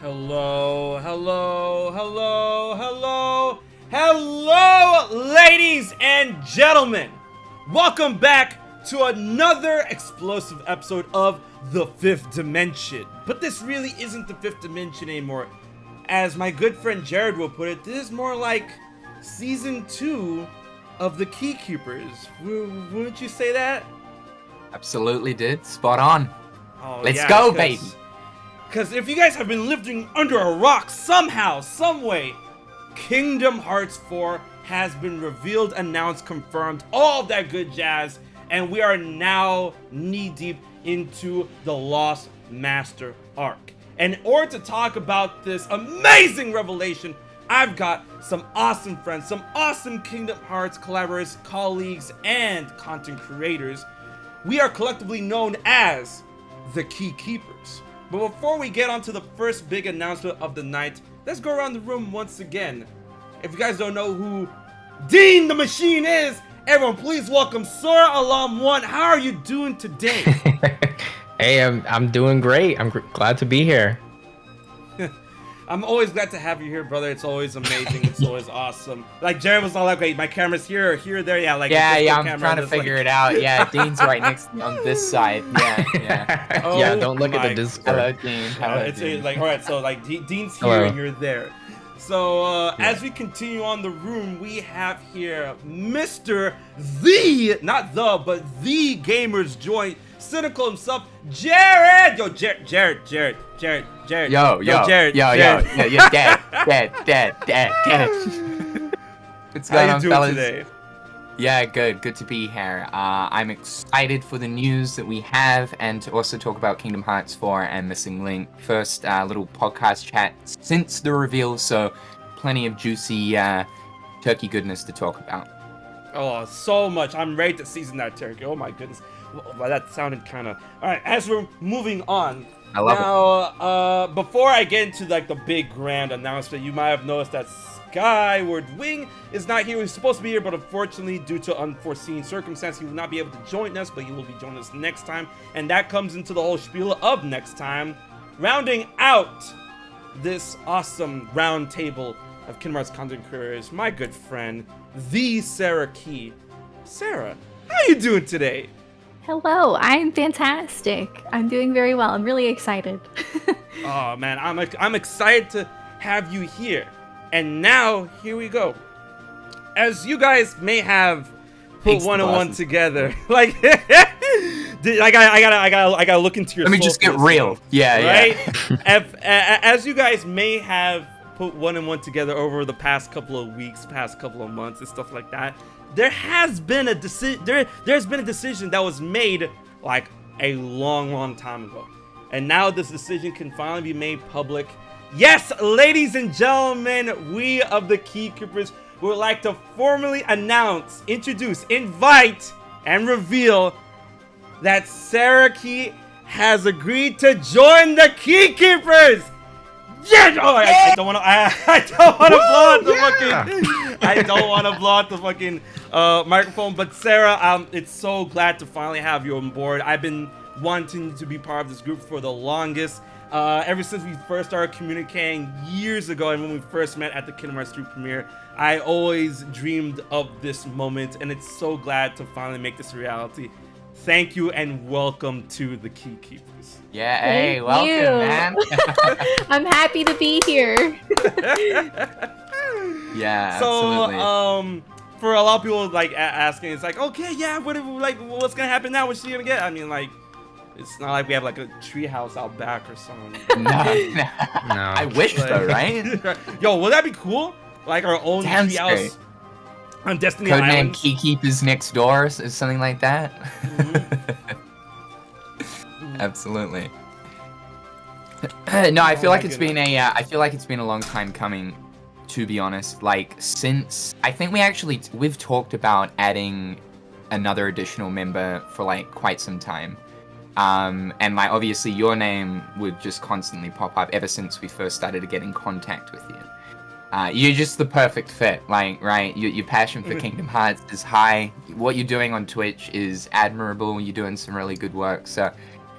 Hello, hello, hello, hello, hello, ladies and gentlemen. Welcome back to another explosive episode of The Fifth Dimension. But this really isn't the Fifth Dimension anymore. As my good friend Jared will put it, this is more like Season 2 of The Keykeepers. Wouldn't you say that? Absolutely did. Spot on. Oh, Let's go, baby. Because if you guys have been living under a rock somehow, someway, Kingdom Hearts 4 has been revealed, announced, confirmed, all that good jazz, and we are now knee-deep into the Lost Master arc. And in order to talk about this amazing revelation, I've got some awesome friends, some awesome Kingdom Hearts collaborators, colleagues, and content creators. We are collectively known as the Keykeepers. But before we get on to the first big announcement of the night, let's go around the room once again. If you guys don't know who Dean the Machine is, everyone please welcome Sora Alum 1. How are you doing today? Hey, I'm doing great. I'm glad to be here. I'm always glad to have you here, brother. It's always amazing. It's always awesome. Like Jared was all like, "Wait, my camera's here, or here, there." Yeah, like I'm trying to figure it out. Yeah, Dean's right next to me on this side. Yeah. Oh, Yeah, don't look at the Discord. Hello, Dean. Hello, Dean. Like, all right, so like Dean's here Hello. and you're there. So as we continue on the room, we have here Mr. Not the, but the Gamer's Joint, cynical himself, Jared. Yo, Jared. Yo, Jared. Dad. What's going How you on, doing fellas? today? Yeah, good to be here. I'm excited for the news that we have and to also talk about Kingdom Hearts 4 and Missing Link. First little podcast chat since the reveal, so plenty of juicy turkey goodness to talk about. Oh, so much. I'm ready to season that turkey. Oh my goodness. Well, that sounded kind of... Alright, as we're moving on. I love it. Before I get into like the big grand announcement, you might have noticed that Skyward Wing is not here. He's supposed to be here, but unfortunately, due to unforeseen circumstances, he will not be able to join us, but he will be joining us next time. And that comes into the whole spiel of next time. Rounding out this awesome round table of Kingdom Hearts content creators, my good friend, the Sarah Key. Sarah, how you doing today? Hello, I'm fantastic. I'm doing very well. I'm really excited. Oh man, I'm excited to have you here. And now here we go. As you guys may have put one and one together, like I gotta look into your. Let me just get real. Right. As you guys may have put one and one together over the past couple of weeks, past couple of months, and stuff like that. There has been a decision. There's been a decision that was made like a long time ago, and now this decision can finally be made public. Yes, ladies and gentlemen, we of the Keykeepers would like to formally announce, introduce, invite, and reveal that Sarah Key has agreed to join the Keykeepers. Yeah! Oh, I don't want to. I don't want to blow out the fucking. I don't want to blow out the fucking microphone. But Sarah, it's so glad to finally have you on board. I've been wanting to be part of this group for the longest. Ever since we first started communicating years ago, and when we first met at the Kingdom Hearts 3 premiere, I always dreamed of this moment, and it's so glad to finally make this a reality. Thank you and welcome to the Keykeepers. Yeah, hey, welcome, man. I'm happy to be here. Yeah, so, absolutely. For a lot of people like asking, it's like, okay, yeah, what's gonna happen now? What's she gonna get? I mean, like, it's not like we have like a treehouse out back or something. No. I wish though, right? Yo, would that be cool? Like our own treehouse on Destiny Codename Islands. Keykeepers next door, or something like that. Absolutely. No, I feel like it's been a long time coming, to be honest. Like, since I think we've talked about adding another additional member for like quite some time. And like obviously your name would just constantly pop up ever since we first started to get in contact with you. You're just the perfect fit, like, right? Your passion for Kingdom Hearts is high. What you're doing on Twitch is admirable. You're doing some really good work. So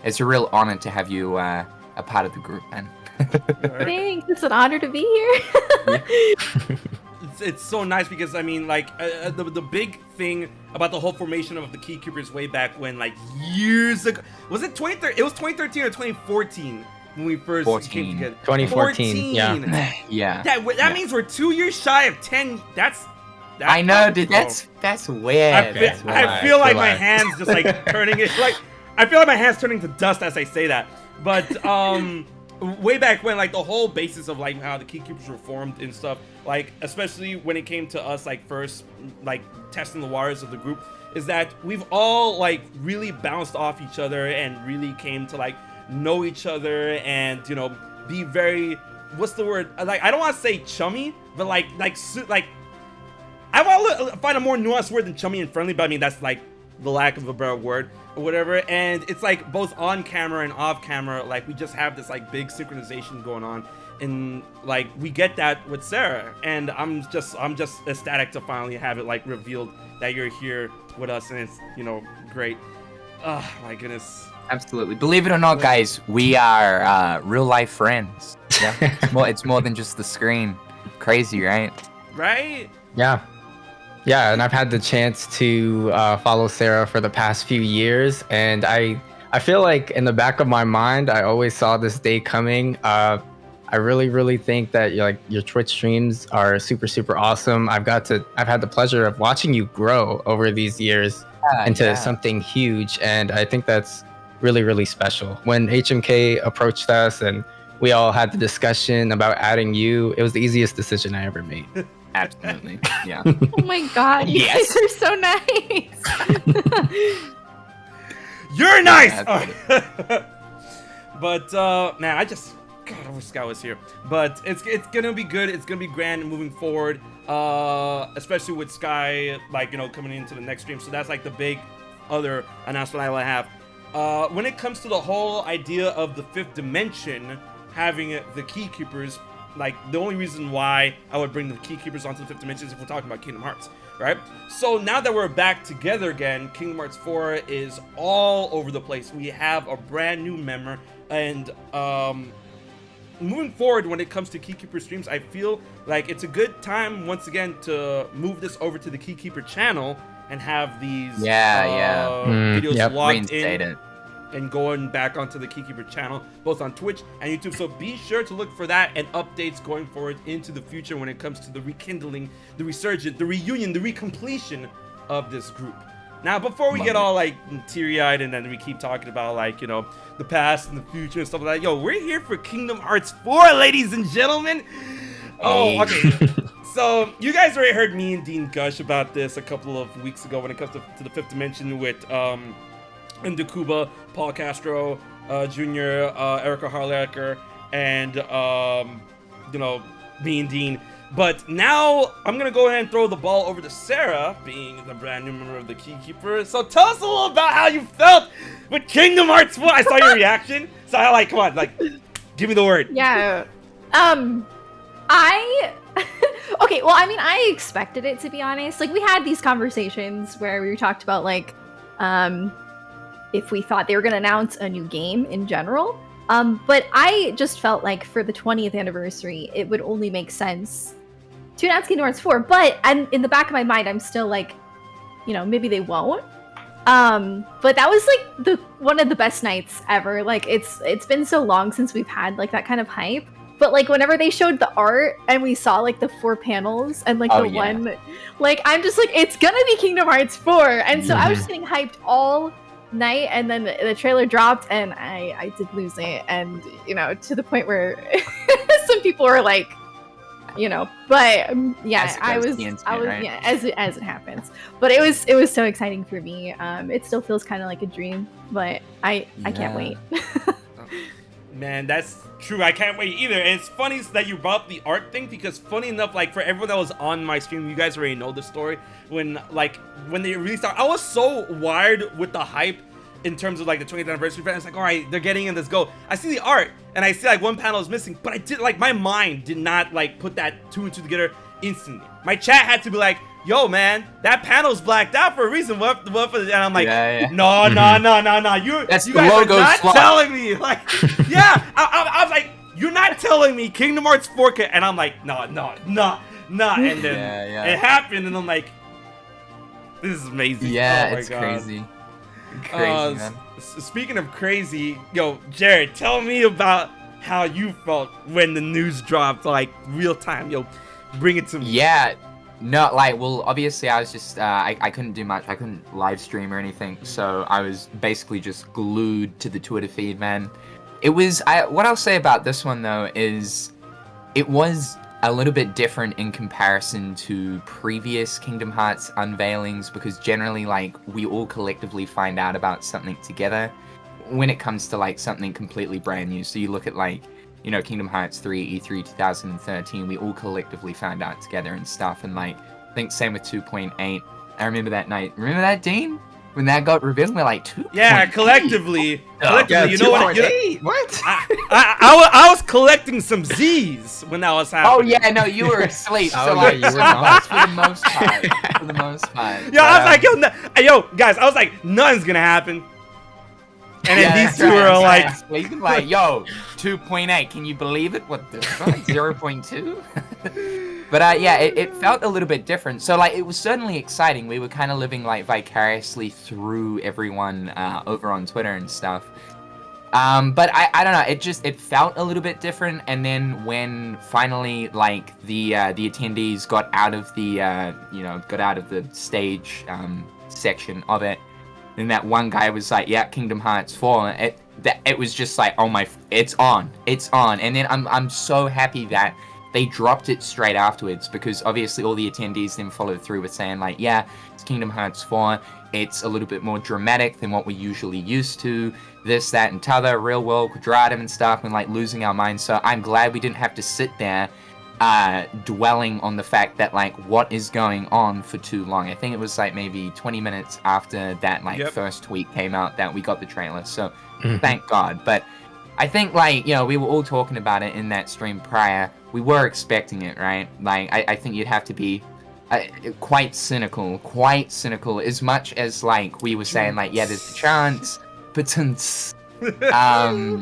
it's a real honor to have you a part of the group, man. Thanks. It's an honor to be here. It's so nice because I mean, like, the big thing about the whole formation of the Keykeepers way back when, like, years ago, was it 2013? It was 2013 or 2014 when we first came together. 2014. Yeah. Yeah. That means we're 2 years shy of 10. That's I know, dude. That's weird. I feel like my hands just like turning it like I feel like my hands turning to dust as I say that. But way back when, like, the whole basis of like how the Keykeepers were formed and stuff, like especially when it came to us like first like testing the waters of the group, is that we've all like really bounced off each other and really came to like know each other and, you know, be very, what's the word, like, I don't want to say chummy, but like I want to find a more nuanced word than chummy and friendly, but I mean that's like the lack of a better word or whatever. And it's like both on camera and off camera, like we just have this like big synchronization going on, and like we get that with Sarah, and I'm just ecstatic to finally have it like revealed that you're here with us, and it's, you know, great. Oh my goodness. Absolutely. Believe it or not, guys, we are real life friends. Yeah. It's more than just the screen. Crazy, right? Right? Yeah. Yeah, and I've had the chance to follow Sarah for the past few years, and I feel like in the back of my mind, I always saw this day coming. I really think that your Twitch streams are super awesome. I've had the pleasure of watching you grow over these years into something huge, and I think that's really special. When HMK approached us and we all had the discussion about adding you, it was the easiest decision I ever made. Absolutely. Yeah. Oh my god, you guys are so nice. You're nice. Yeah, but man, God, I wish Scout was here. But it's gonna be good. It's gonna be grand moving forward. Especially with Sky, like, you know, coming into the next stream. So that's like the big other announcement I will have. When it comes to the whole idea of the fifth dimension having the Keykeepers, like, the only reason why I would bring the Keykeepers onto the fifth dimension is if we're talking about Kingdom Hearts, right? So now that we're back together again, Kingdom Hearts 4 is all over the place. We have a brand new member, and moving forward when it comes to Keykeeper streams, I feel like it's a good time once again to move this over to the Keykeeper channel and have these videos logged in and going back onto the Keykeeper channel, both on Twitch and YouTube. So be sure to look for that and updates going forward into the future when it comes to the rekindling, the resurgence, the reunion, the recompletion of this group. Now, before we get all like teary-eyed and then we keep talking about, like, you know, the past and the future and stuff like that, yo, we're here for Kingdom Hearts 4, ladies and gentlemen. Oh, okay. So you guys already heard me and Dean gush about this a couple of weeks ago when it comes to the fifth dimension with Ndakuba, Paul Castro Jr., Erica Harlacker, and you know, me and Dean. But now I'm gonna go ahead and throw the ball over to Sarah, being the brand new member of the Keykeeper. So tell us a little about how you felt with Kingdom Hearts 4. I saw your reaction, so I like, come on, like, give me the word. Yeah. Okay, well, I mean, I expected it, to be honest. Like, we had these conversations where we talked about, like, if we thought they were going to announce a new game in general. But I just felt like for the 20th anniversary, it would only make sense to announce Kingdom Hearts 4. But in the back of my mind, I'm still like, you know, maybe they won't. But that was like one of the best nights ever. Like, it's been so long since we've had like that kind of hype. But like whenever they showed the art and we saw like the 4 panels and like one, like, I'm just like, it's gonna be Kingdom Hearts 4. And so I was just getting hyped all night, and then the trailer dropped and I did lose it, and, you know, to the point where some people were like, you know, but yeah, I was right? Yeah, as it happens. But it was so exciting for me. It still feels kind of like a dream, but I can't wait. Man, that's true. I can't wait either. And it's funny that you brought up the art thing, because funny enough, like, for everyone that was on my stream, you guys already know the story. When they released art, I was so wired with the hype in terms of like the 20th anniversary event. It's like, all right, they're getting in, let's go. I see the art and I see like one panel is missing, but I did, like, my mind did not like put that 2 and 2 together instantly. My chat had to be like, yo, man, that panel's blacked out for a reason. What? And I'm like, no. You guys are not telling me. Like, yeah, I was like, you're not telling me Kingdom Hearts 4 and I'm like, no. And then it happened, and I'm like, this is amazing. Yeah, oh my it's God. crazy. Crazy, man. Speaking of crazy, yo, Jared, tell me about how you felt when the news dropped, like real time. Yo, bring it to me. Yeah, no, like, well, obviously I was just, I couldn't do much. I couldn't live stream or anything, so I was basically just glued to the Twitter feed, man. It was, what I'll say about this one, though, is it was a little bit different in comparison to previous Kingdom Hearts unveilings, because generally, like, we all collectively find out about something together when it comes to, like, something completely brand new. So you look at, like, you know, Kingdom Hearts 3, E3 2013, we all collectively found out together and stuff, and, like, I think same with 2.8. I remember that night. Remember that, Dean? When that got revealed, we're like, 2.8? Yeah, collectively, Yeah, you know what? 2.8? What? I was collecting some Z's when that was happening. Oh yeah, no, you were asleep. Oh, So yeah, like, you were some of us, not. for the most part. For the most part. Yo, I was like, yo, guys, I was like, nothing's gonna happen. And then these two are like, sleeping, like, yo, 2.8. Can you believe it? What the fuck? 0.2? But yeah, it felt a little bit different. So like, it was certainly exciting. We were kind of living like vicariously through everyone over on Twitter and stuff. But I don't know. It felt a little bit different. And then when finally like the attendees got out of the stage section of it, and that one guy was like, "Yeah, Kingdom Hearts 4." It was just like, "Oh my, it's on." And then I'm so happy that they dropped it straight afterwards, because obviously all the attendees then followed through with saying like, "Yeah, it's Kingdom Hearts 4. It's a little bit more dramatic than what we're usually used to. This, that, and t'other, real world quadratum and stuff," and like losing our minds. So I'm glad we didn't have to sit there dwelling on the fact that like what is going on for too long. I think it was like maybe 20 minutes after that first tweet came out that we got the trailer. So thank God. But I think like, you know, we were all talking about it in that stream prior. We were expecting it, right? Like I think you'd have to be quite cynical, as much as like we were saying like, yeah, there's a chance, but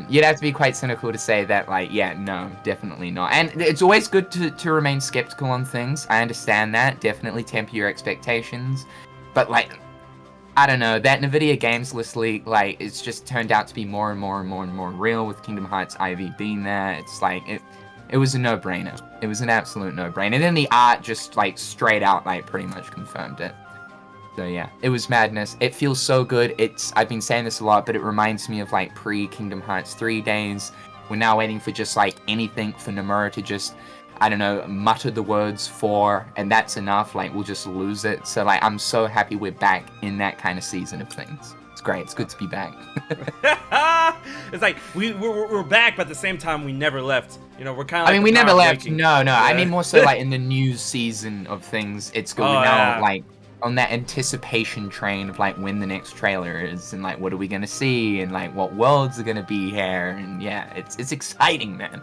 you'd have to be quite cynical to say that like, yeah, no, definitely not. And it's always good to remain skeptical on things. I understand that. Definitely temper your expectations. But like, I don't know, that NVIDIA Games List leak, like, it's just turned out to be more and more real with Kingdom Hearts IV being there. It's like, it was a no-brainer. It was an absolute no-brainer. And then the art just, like, straight out, like, pretty much confirmed it. So, yeah, it was madness. It feels so good. I've been saying this a lot, but it reminds me of, like, pre-Kingdom Hearts 3 days. We're now waiting for just, like, anything for Nomura to just, I don't know, mutter the words "for," and that's enough. Like, we'll just lose it. So, like, I'm so happy we're back in that kind of season of things. It's great. It's good to be back. It's like we're back, but at the same time we never left. You know, we're kind of. Like, I mean, we never left. Waking. No. Yeah. I mean more so like in the news season of things. It's going now like on that anticipation train of like when the next trailer is and like what are we gonna see and like what worlds are gonna be here, and yeah, it's exciting, man.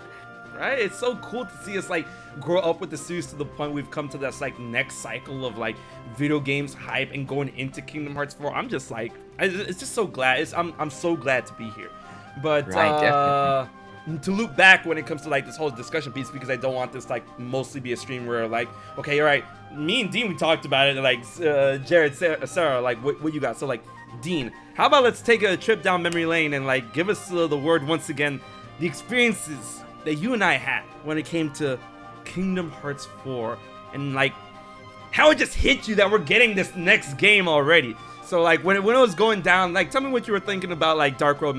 Right? It's so cool to see us like grow up with the series to the point we've come to this like next cycle of like video games hype and going into Kingdom Hearts 4. I'm just like, it's just so glad. I'm so glad to be here. But Right, to loop back when it comes to like this whole discussion piece, because I don't want this like mostly be a stream where like, okay, all right, me and Dean, we talked about it, and like Jared, Sarah, like what you got? So like, Dean, how about let's take a trip down memory lane and like give us the word once again, the experiences that you and I had when it came to Kingdom Hearts 4, and like how it just hit you that we're getting this next game already. So like when it was going down, like tell me what you were thinking about like Dark Road,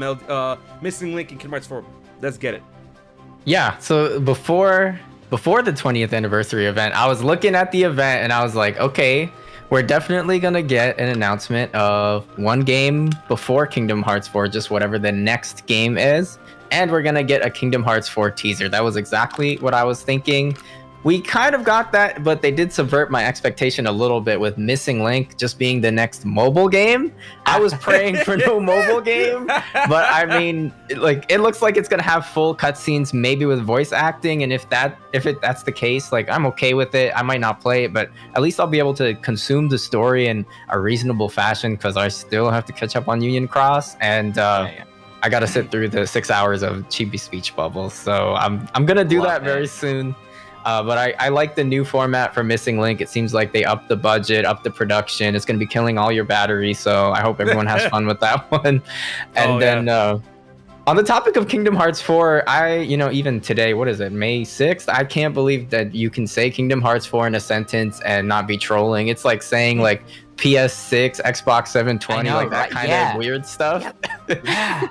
Missing Link, and Kingdom Hearts 4. Let's get it. Yeah, so before the 20th anniversary event, I was looking at the event and I was like, okay, we're definitely gonna get an announcement of one game before Kingdom Hearts 4, just whatever the next game is. And we're gonna get a Kingdom Hearts 4 teaser. That was exactly what I was thinking. We kind of got that, but they did subvert my expectation a little bit with Missing Link just being the next mobile game. I was praying for no mobile game, but I mean, like, it looks like it's gonna have full cutscenes, maybe with voice acting. And if that's the case, like, I'm okay with it. I might not play it, but at least I'll be able to consume the story in a reasonable fashion, because I still have to catch up on Union Cross. And I gotta sit through the 6 hours of chibi speech bubbles. So I'm gonna do Love that very it. soon. But I like the new format for Missing Link. It seems like they upped the budget, upped the production. It's gonna be killing all your batteries. So I hope everyone has fun with that one. And on the topic of Kingdom Hearts 4, even today, what is it, May 6th? I can't believe that you can say Kingdom Hearts 4 in a sentence and not be trolling. It's like saying like PS6, Xbox 720, like that kind of weird stuff. Yeah.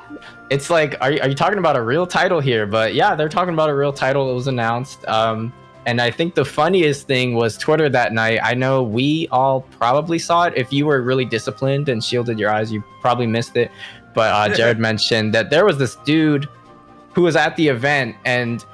It's like, are you talking about a real title here? But yeah, they're talking about a real title. It was announced. And I think the funniest thing was Twitter that night. I know we all probably saw it. If you were really disciplined and shielded your eyes, you probably missed it. But Jared mentioned that there was this dude who was at the event, and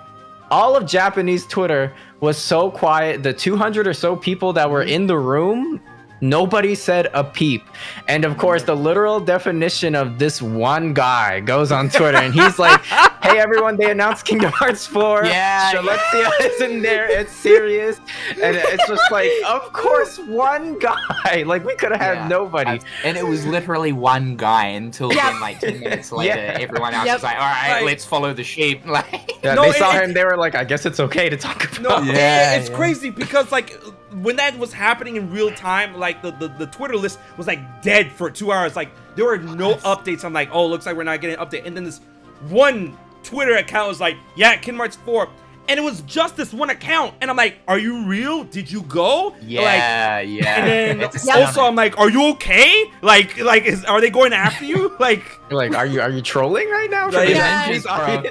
all of Japanese Twitter was so quiet. The 200 or so people that were in the room, nobody said a peep. And of course, the literal definition of this one guy goes on Twitter, and he's like, hey, everyone, they announced Kingdom Hearts 4. Yeah. Shalexia is in there. It's serious. And it's just like, of course, one guy. Like, we could have had nobody. And it was literally one guy until then, like 10 minutes later, everyone else was like, all right, let's follow the sheep. Like, they saw him. They were like, I guess it's okay to talk about. No, it's crazy because like when that was happening in real time, like the Twitter list was like dead for 2 hours. Like there were no updates. I'm like, oh, looks like we're not getting an update. And then this one Twitter account was like, yeah, Kingdom Hearts 4. And it was just this one account. And I'm like, are you real? Did you go? Yeah. And then also I'm like, are you okay? Are they going after you? Like, you're like, are you trolling right now? Ninjas, bro.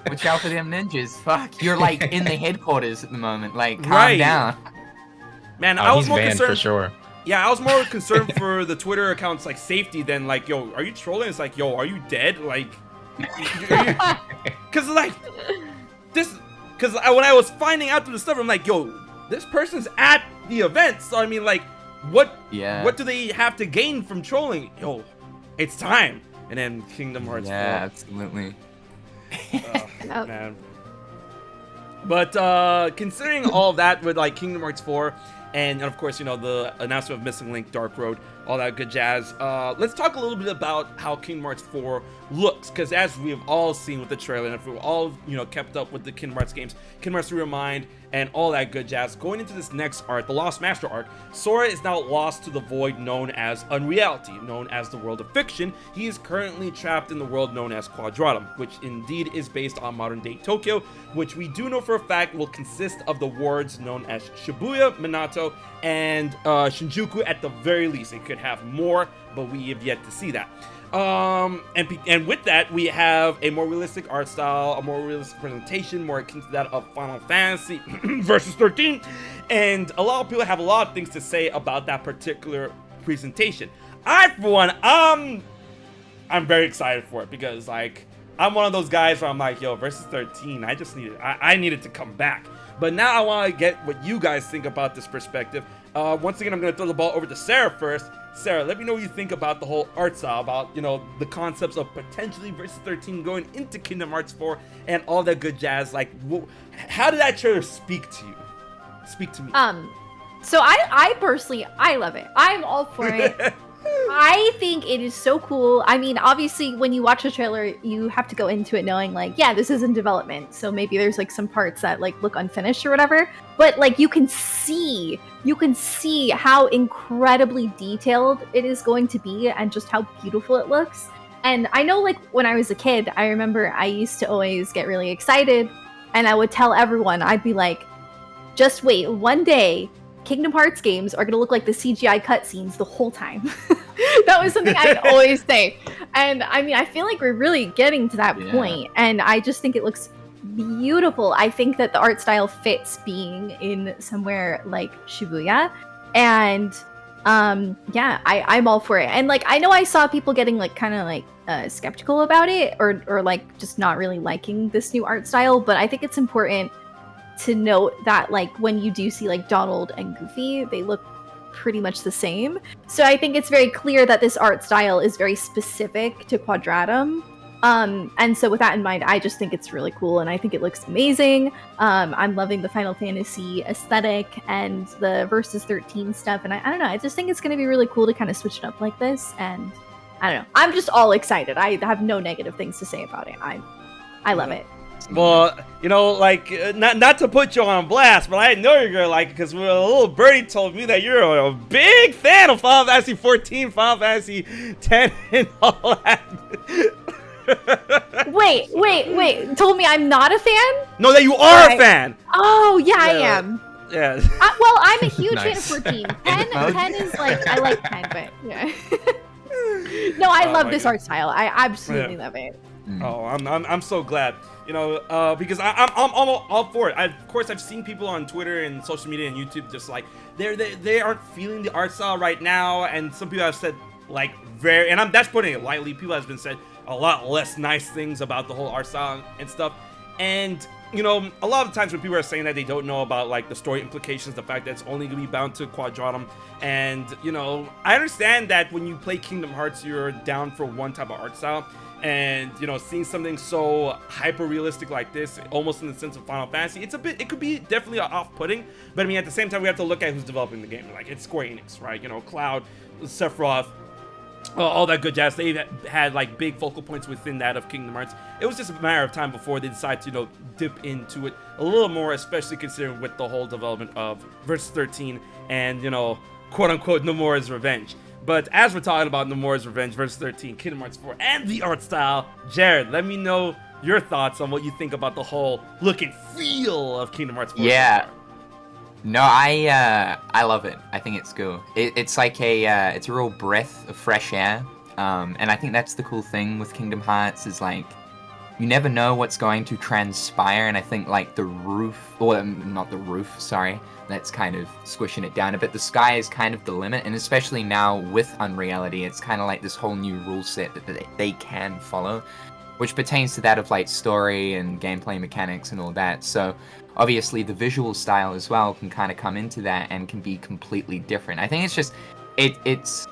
Watch out for them ninjas. Fuck. You're like in the headquarters at the moment. Like, calm down. Man, I was more banned concerned for sure. Yeah, I was more concerned for the Twitter accounts like safety than like, yo, are you trolling? It's like, yo, are you dead? Like, because like this, because when I was finding out through the stuff, I'm like, yo, this person's at the event. So I mean, like, what do they have to gain from trolling? Yo, it's time. And then Kingdom Hearts 4. Yeah, absolutely. Man. But considering all that with like Kingdom Hearts 4 and of course, you know, the announcement of Missing Link, Dark Road, all that good jazz, let's talk a little bit about how Kingdom Hearts 4 looks, because as we've all seen with the trailer, and if we've all, you know, kept up with the Kingdom Hearts games, Kingdom Hearts Rewind and all that good jazz, going into this next arc, the Lost Master arc, Sora is now lost to the void known as unreality, known as the world of fiction. He is currently trapped in the world known as Quadratum, which indeed is based on modern-day Tokyo, which we do know for a fact will consist of the wards known as Shibuya, Minato, and Shinjuku at the very least. It could have more, but we have yet to see that. And with that, we have a more realistic art style, a more realistic presentation, more akin to that of Final Fantasy versus 13, and a lot of people have a lot of things to say about that particular presentation. I, for one, I'm very excited for it because, like, I'm one of those guys where I'm like, yo, versus 13, I needed to come back. But now I want to get what you guys think about this perspective. Once again, I'm going to throw the ball over to Sarah first. Sarah, let me know what you think about the whole art style, about, you know, the concepts of potentially versus 13 going into Kingdom Hearts 4 and all that good jazz. Like, how did that trailer speak to you? Speak to me. So I personally, I love it. I'm all for it. I think it is so cool. I mean, obviously, when you watch a trailer, you have to go into it knowing, like, yeah, this is in development. So maybe there's, like, some parts that, like, look unfinished or whatever. But, like, you can see how incredibly detailed it is going to be and just how beautiful it looks. And I know, like, when I was a kid, I remember I used to always get really excited. And I would tell everyone, I'd be like, just wait, one day, Kingdom Hearts games are going to look like the CGI cutscenes the whole time. That was something I'd always say. And I mean, I feel like we're really getting to that point. And I just think it looks beautiful. I think that the art style fits being in somewhere like Shibuya. And I'm all for it. And like, I know I saw people getting like kind of like skeptical about it or like just not really liking this new art style. But I think it's important to note that like when you do see like Donald and Goofy, they look pretty much the same. So I think it's very clear that this art style is very specific to Quadratum. And so with that in mind, I just think it's really cool and I think it looks amazing. I'm loving the Final Fantasy aesthetic and the Versus 13 stuff. And I don't know, I just think it's going to be really cool to kind of switch it up like this. And I don't know. I'm just all excited. I have no negative things to say about it. I love it. Well, you know, like, not to put you on blast, but I know you're gonna like it because a little birdie told me that you're a big fan of Final Fantasy 14, Final Fantasy 10, and all that. Wait. Told me I'm not a fan? No, that you are a fan. Oh, yeah, I am. Yeah. Well, I'm a huge fan of Nice. 14. 10 is like, I like 10, but yeah. No, I love this art style. I absolutely love it. Oh, I'm so glad. You know, because I'm all for it. Of course, I've seen people on Twitter and social media and YouTube just like they aren't feeling the art style right now, and some people have said like that's putting it lightly. People have been said a lot less nice things about the whole art style and stuff. And you know, a lot of times when people are saying that, they don't know about like the story implications, the fact that it's only gonna be bound to Quadratum. And you know, I understand that when you play Kingdom Hearts, you're down for one type of art style. And you know, seeing something so hyper realistic like this, almost in the sense of Final Fantasy, it could be definitely off-putting. But I mean, at the same time, we have to look at who's developing the game. Like, it's Square Enix, right? You know, Cloud, Sephiroth, all that good jazz. They had like big focal points within that of Kingdom Hearts. It was just a matter of time before they decide to, you know, dip into it a little more, especially considering with the whole development of Versus 13 and, you know, quote-unquote Nomura's Revenge. But as we're talking about Nomura's Revenge, Versus 13, Kingdom Hearts 4, and the art style, Jared, let me know your thoughts on what you think about the whole look and feel of Kingdom Hearts 4. Yeah. No, I love it. I think it's cool. It's like it's a real breath of fresh air. And I think that's the cool thing with Kingdom Hearts is like, you never know what's going to transpire. And I think like the roof, or not the roof, sorry. That's kind of squishing it down a bit. The sky is kind of the limit, and especially now with Unreality, it's kind of like this whole new rule set that they can follow, which pertains to that of like story and gameplay mechanics and all that. So obviously the visual style as well can kind of come into that and can be completely different. I think it's just, it's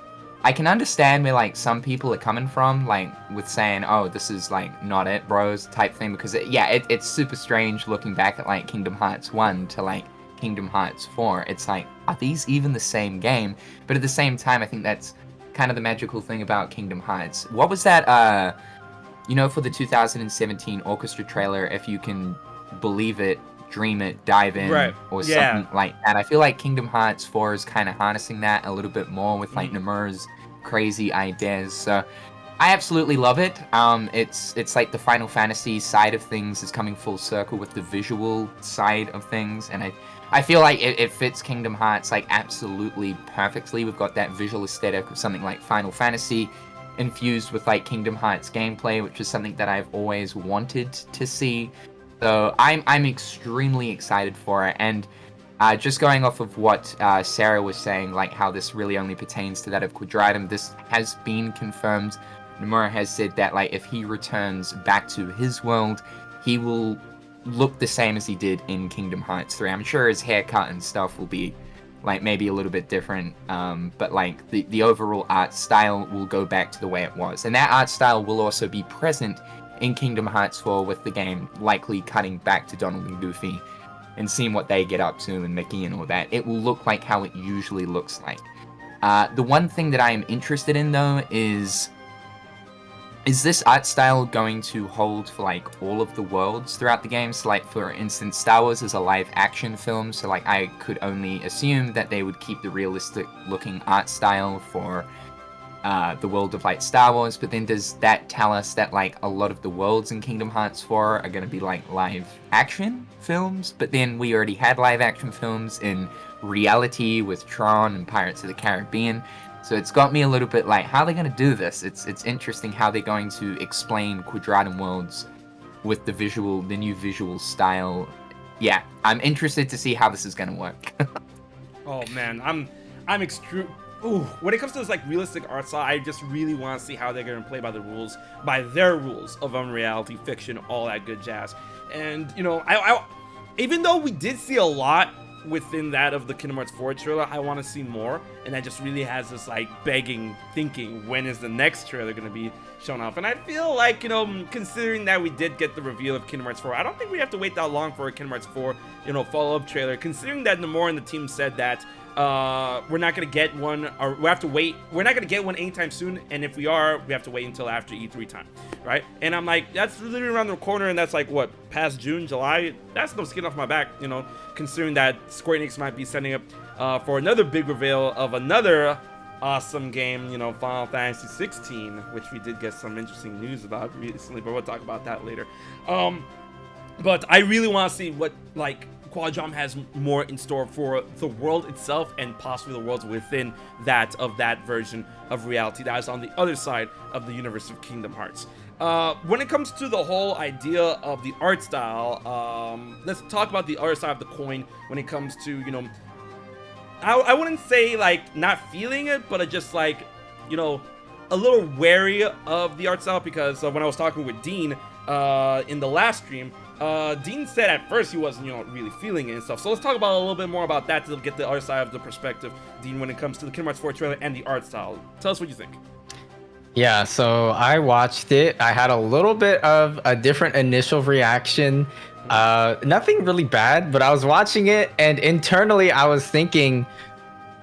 I can understand where like some people are coming from, like with saying, oh, this is like not it, bros, type thing, because it's super strange looking back at like Kingdom Hearts 1 to like Kingdom Hearts 4. It's like, are these even the same game? But at the same time, I think that's kind of the magical thing about Kingdom Hearts. What was that, you know, for the 2017 orchestra trailer, if you can believe it, dream it, dive in, right, or something like that. I feel like Kingdom Hearts 4 is kind of harnessing that a little bit more with like Nomura's crazy ideas. So I absolutely love it. It's like the Final Fantasy side of things is coming full circle with the visual side of things, and I feel like it fits Kingdom Hearts like absolutely perfectly. We've got that visual aesthetic of something like Final Fantasy infused with like Kingdom Hearts gameplay, which is something that I've always wanted to see. So I'm extremely excited for it. And just going off of what Sarah was saying, like how this really only pertains to that of Quadratum, this has been confirmed. Nomura has said that like if he returns back to his world, he will look the same as he did in Kingdom Hearts 3. I'm sure his haircut and stuff will be like maybe a little bit different, but like the overall art style will go back to the way it was. And that art style will also be present in Kingdom Hearts 4, with the game likely cutting back to Donald and Goofy and seeing what they get up to and Mickey and all that. It will look like how it usually looks like. The one thing that I am interested in though is this art style going to hold for like all of the worlds throughout the game? So like for instance, Star Wars is a live action film, so like I could only assume that they would keep the realistic looking art style for the world of like Star Wars, but then does that tell us that like a lot of the worlds in Kingdom Hearts 4 are going to be like live action films? But then we already had live action films in Reality with Tron and Pirates of the Caribbean. So it's got me a little bit like, how are they going to do this? It's interesting how they're going to explain Quadratum worlds with the new visual style. Yeah, I'm interested to see how this is going to work. Oh man, I'm extreme. Ooh, when it comes to this like realistic art style, I just really want to see how they're gonna play by their rules of unreality, fiction, all that good jazz. And you know, I even though we did see a lot within that of the Kingdom Hearts 4 trailer, I want to see more, and that just really has us like begging, thinking, when is the next trailer going to be shown off? And I feel like, you know, considering that we did get the reveal of Kingdom Hearts 4, I don't think we have to wait that long for a Kingdom Hearts 4, you know, follow-up trailer. Considering that Nomura and the team said that we're not gonna get one, or we have to wait. We're not gonna get one anytime soon, and if we are, we have to wait until after E3 time, right? And I'm like, that's literally around the corner, and that's like what, past June, July? That's no skin off my back, you know. Considering that Square Enix might be setting up for another big reveal of another awesome game, you know, Final Fantasy 16, which we did get some interesting news about recently, but we'll talk about that later. But I really want to see what like Quadrom has more in store for the world itself, and possibly the worlds within that version of reality that is on the other side of the universe of Kingdom Hearts. When it comes to the whole idea of the art style, let's talk about the other side of the coin when it comes to, you know, I wouldn't say like not feeling it, but just like, you know, a little wary of the art style, because when I was talking with Dean in the last stream, Dean said at first he wasn't, you know, really feeling it and stuff. So let's talk about a little bit more about that to get the other side of the perspective, Dean, when it comes to the Kingdom Hearts 4 trailer and the art style. Tell us what you think. Yeah, so I watched it. I had a little bit of a different initial reaction. Nothing really bad, but I was watching it, and internally I was thinking,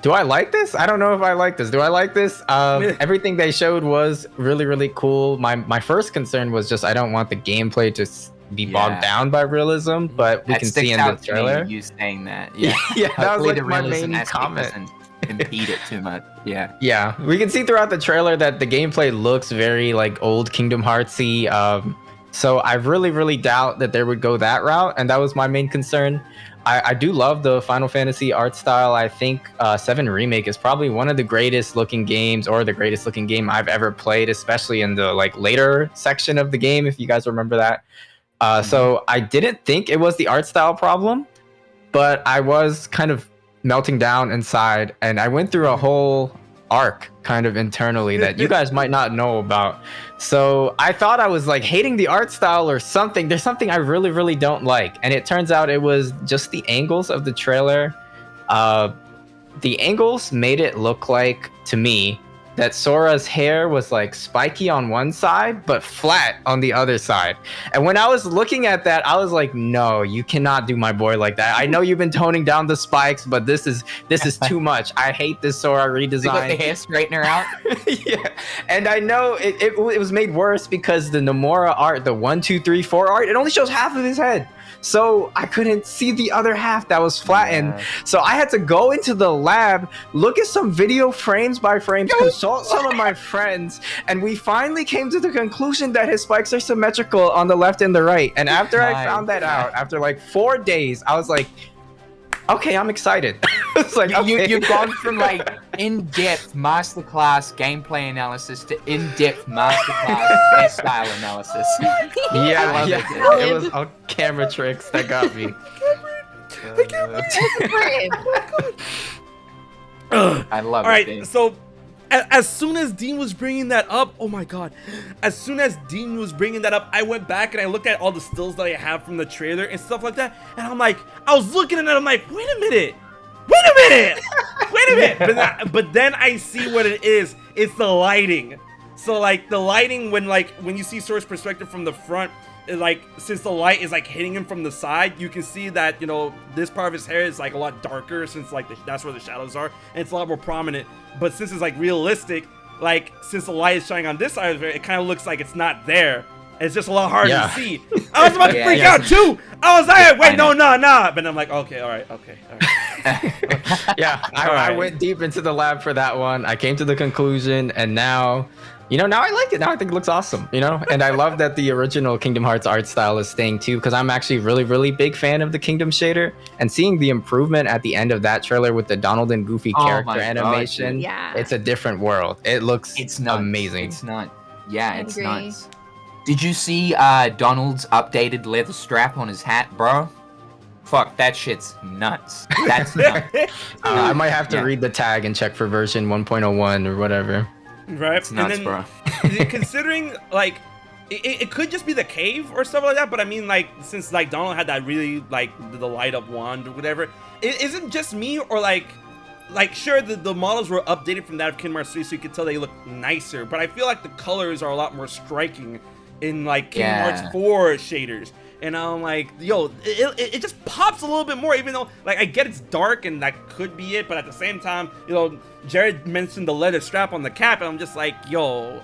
do I like this? I don't know if I like this. Do I like this? Everything they showed was really, really cool. My first concern was just I don't want the gameplay to be bogged down by realism, but we can see in the trailer. You saying that, yeah, yeah, that was like my realism main comment. doesn't impede it too much. Yeah, we can see throughout the trailer that the gameplay looks very like old Kingdom Heartsy. So I really, really doubt that they would go that route, and that was my main concern. I do love the Final Fantasy art style. I think 7 Remake is probably one of the greatest looking games, or the greatest looking game I've ever played, especially in the like later section of the game, if you guys remember that. So I didn't think it was the art style problem, but I was kind of melting down inside, and I went through a whole arc kind of internally that you guys might not know about. So I thought I was like hating the art style or something. There's something I really, really don't like. And it turns out it was just the angles of the trailer. The angles made it look like, to me, that Sora's hair was like spiky on one side, but flat on the other side. And when I was looking at that, I was like, no, you cannot do my boy like that. I know you've been toning down the spikes, but this is too much. I hate this Sora redesign. You got the hair straightener out? Yeah. And I know it was made worse because the Nomura art, the 1, 2, 3, 4 art, it only shows half of his head. So I couldn't see the other half that was flattened. Yeah. So I had to go into the lab, look at some video frames by frames, consult some of my friends, and we finally came to the conclusion that his spikes are symmetrical on the left and the right. And after I found that out, after like 4 days, I was like, okay, I'm excited. It's like, okay. You've gone from like in-depth masterclass gameplay analysis to in-depth masterclass hairstyle analysis. Yeah, it was all camera tricks that got me. I love it. All right, so as soon as Dean was bringing that up, oh my god, as soon as Dean was bringing that up, I went back and I looked at all the stills that I have from the trailer and stuff like that, and I'm like, I was looking at it, I'm like, wait a minute. But then I see what it is. It's the lighting. So like the lighting when you see Sora's perspective from the front, like since the light is like hitting him from the side, you can see that, you know, this part of his hair is like a lot darker, since like that's where the shadows are, and it's a lot more prominent. But since it's like realistic, like since the light is shining on this side of it, it kind of looks like it's not there. It's just a lot harder to see. I was about to freak out too. I was like, wait, no. But I'm like, okay, all right. Yeah, I went deep into the lab for that one. I came to the conclusion, and now I like it. Now I think it looks awesome, and I love that the original Kingdom Hearts art style is staying too, because I'm actually really, really big fan of the Kingdom shader, and seeing the improvement at the end of that trailer with the Donald and Goofy character animation, it's a different world. It looks amazing. It's not. Yeah, it's nuts. Did you see Donald's updated leather strap on his hat, bro? Fuck, that shit's nuts. That's nuts. I might have to read the tag and check for version 1.01 or whatever. Right? It's nuts, bro. Considering, like, it could just be the cave or stuff like that, but I mean, like, since like Donald had that really like the light up wand or whatever, it isn't just me, or like sure, the models were updated from that of Kingdom Hearts 3, so you could tell they look nicer, but I feel like the colors are a lot more striking in like Kingdom Hearts 4 shaders. And I'm like, yo, it just pops a little bit more, even though, like, I get it's dark and that could be it, but at the same time, you know, Jared mentioned the leather strap on the cap, and I'm just like, yo,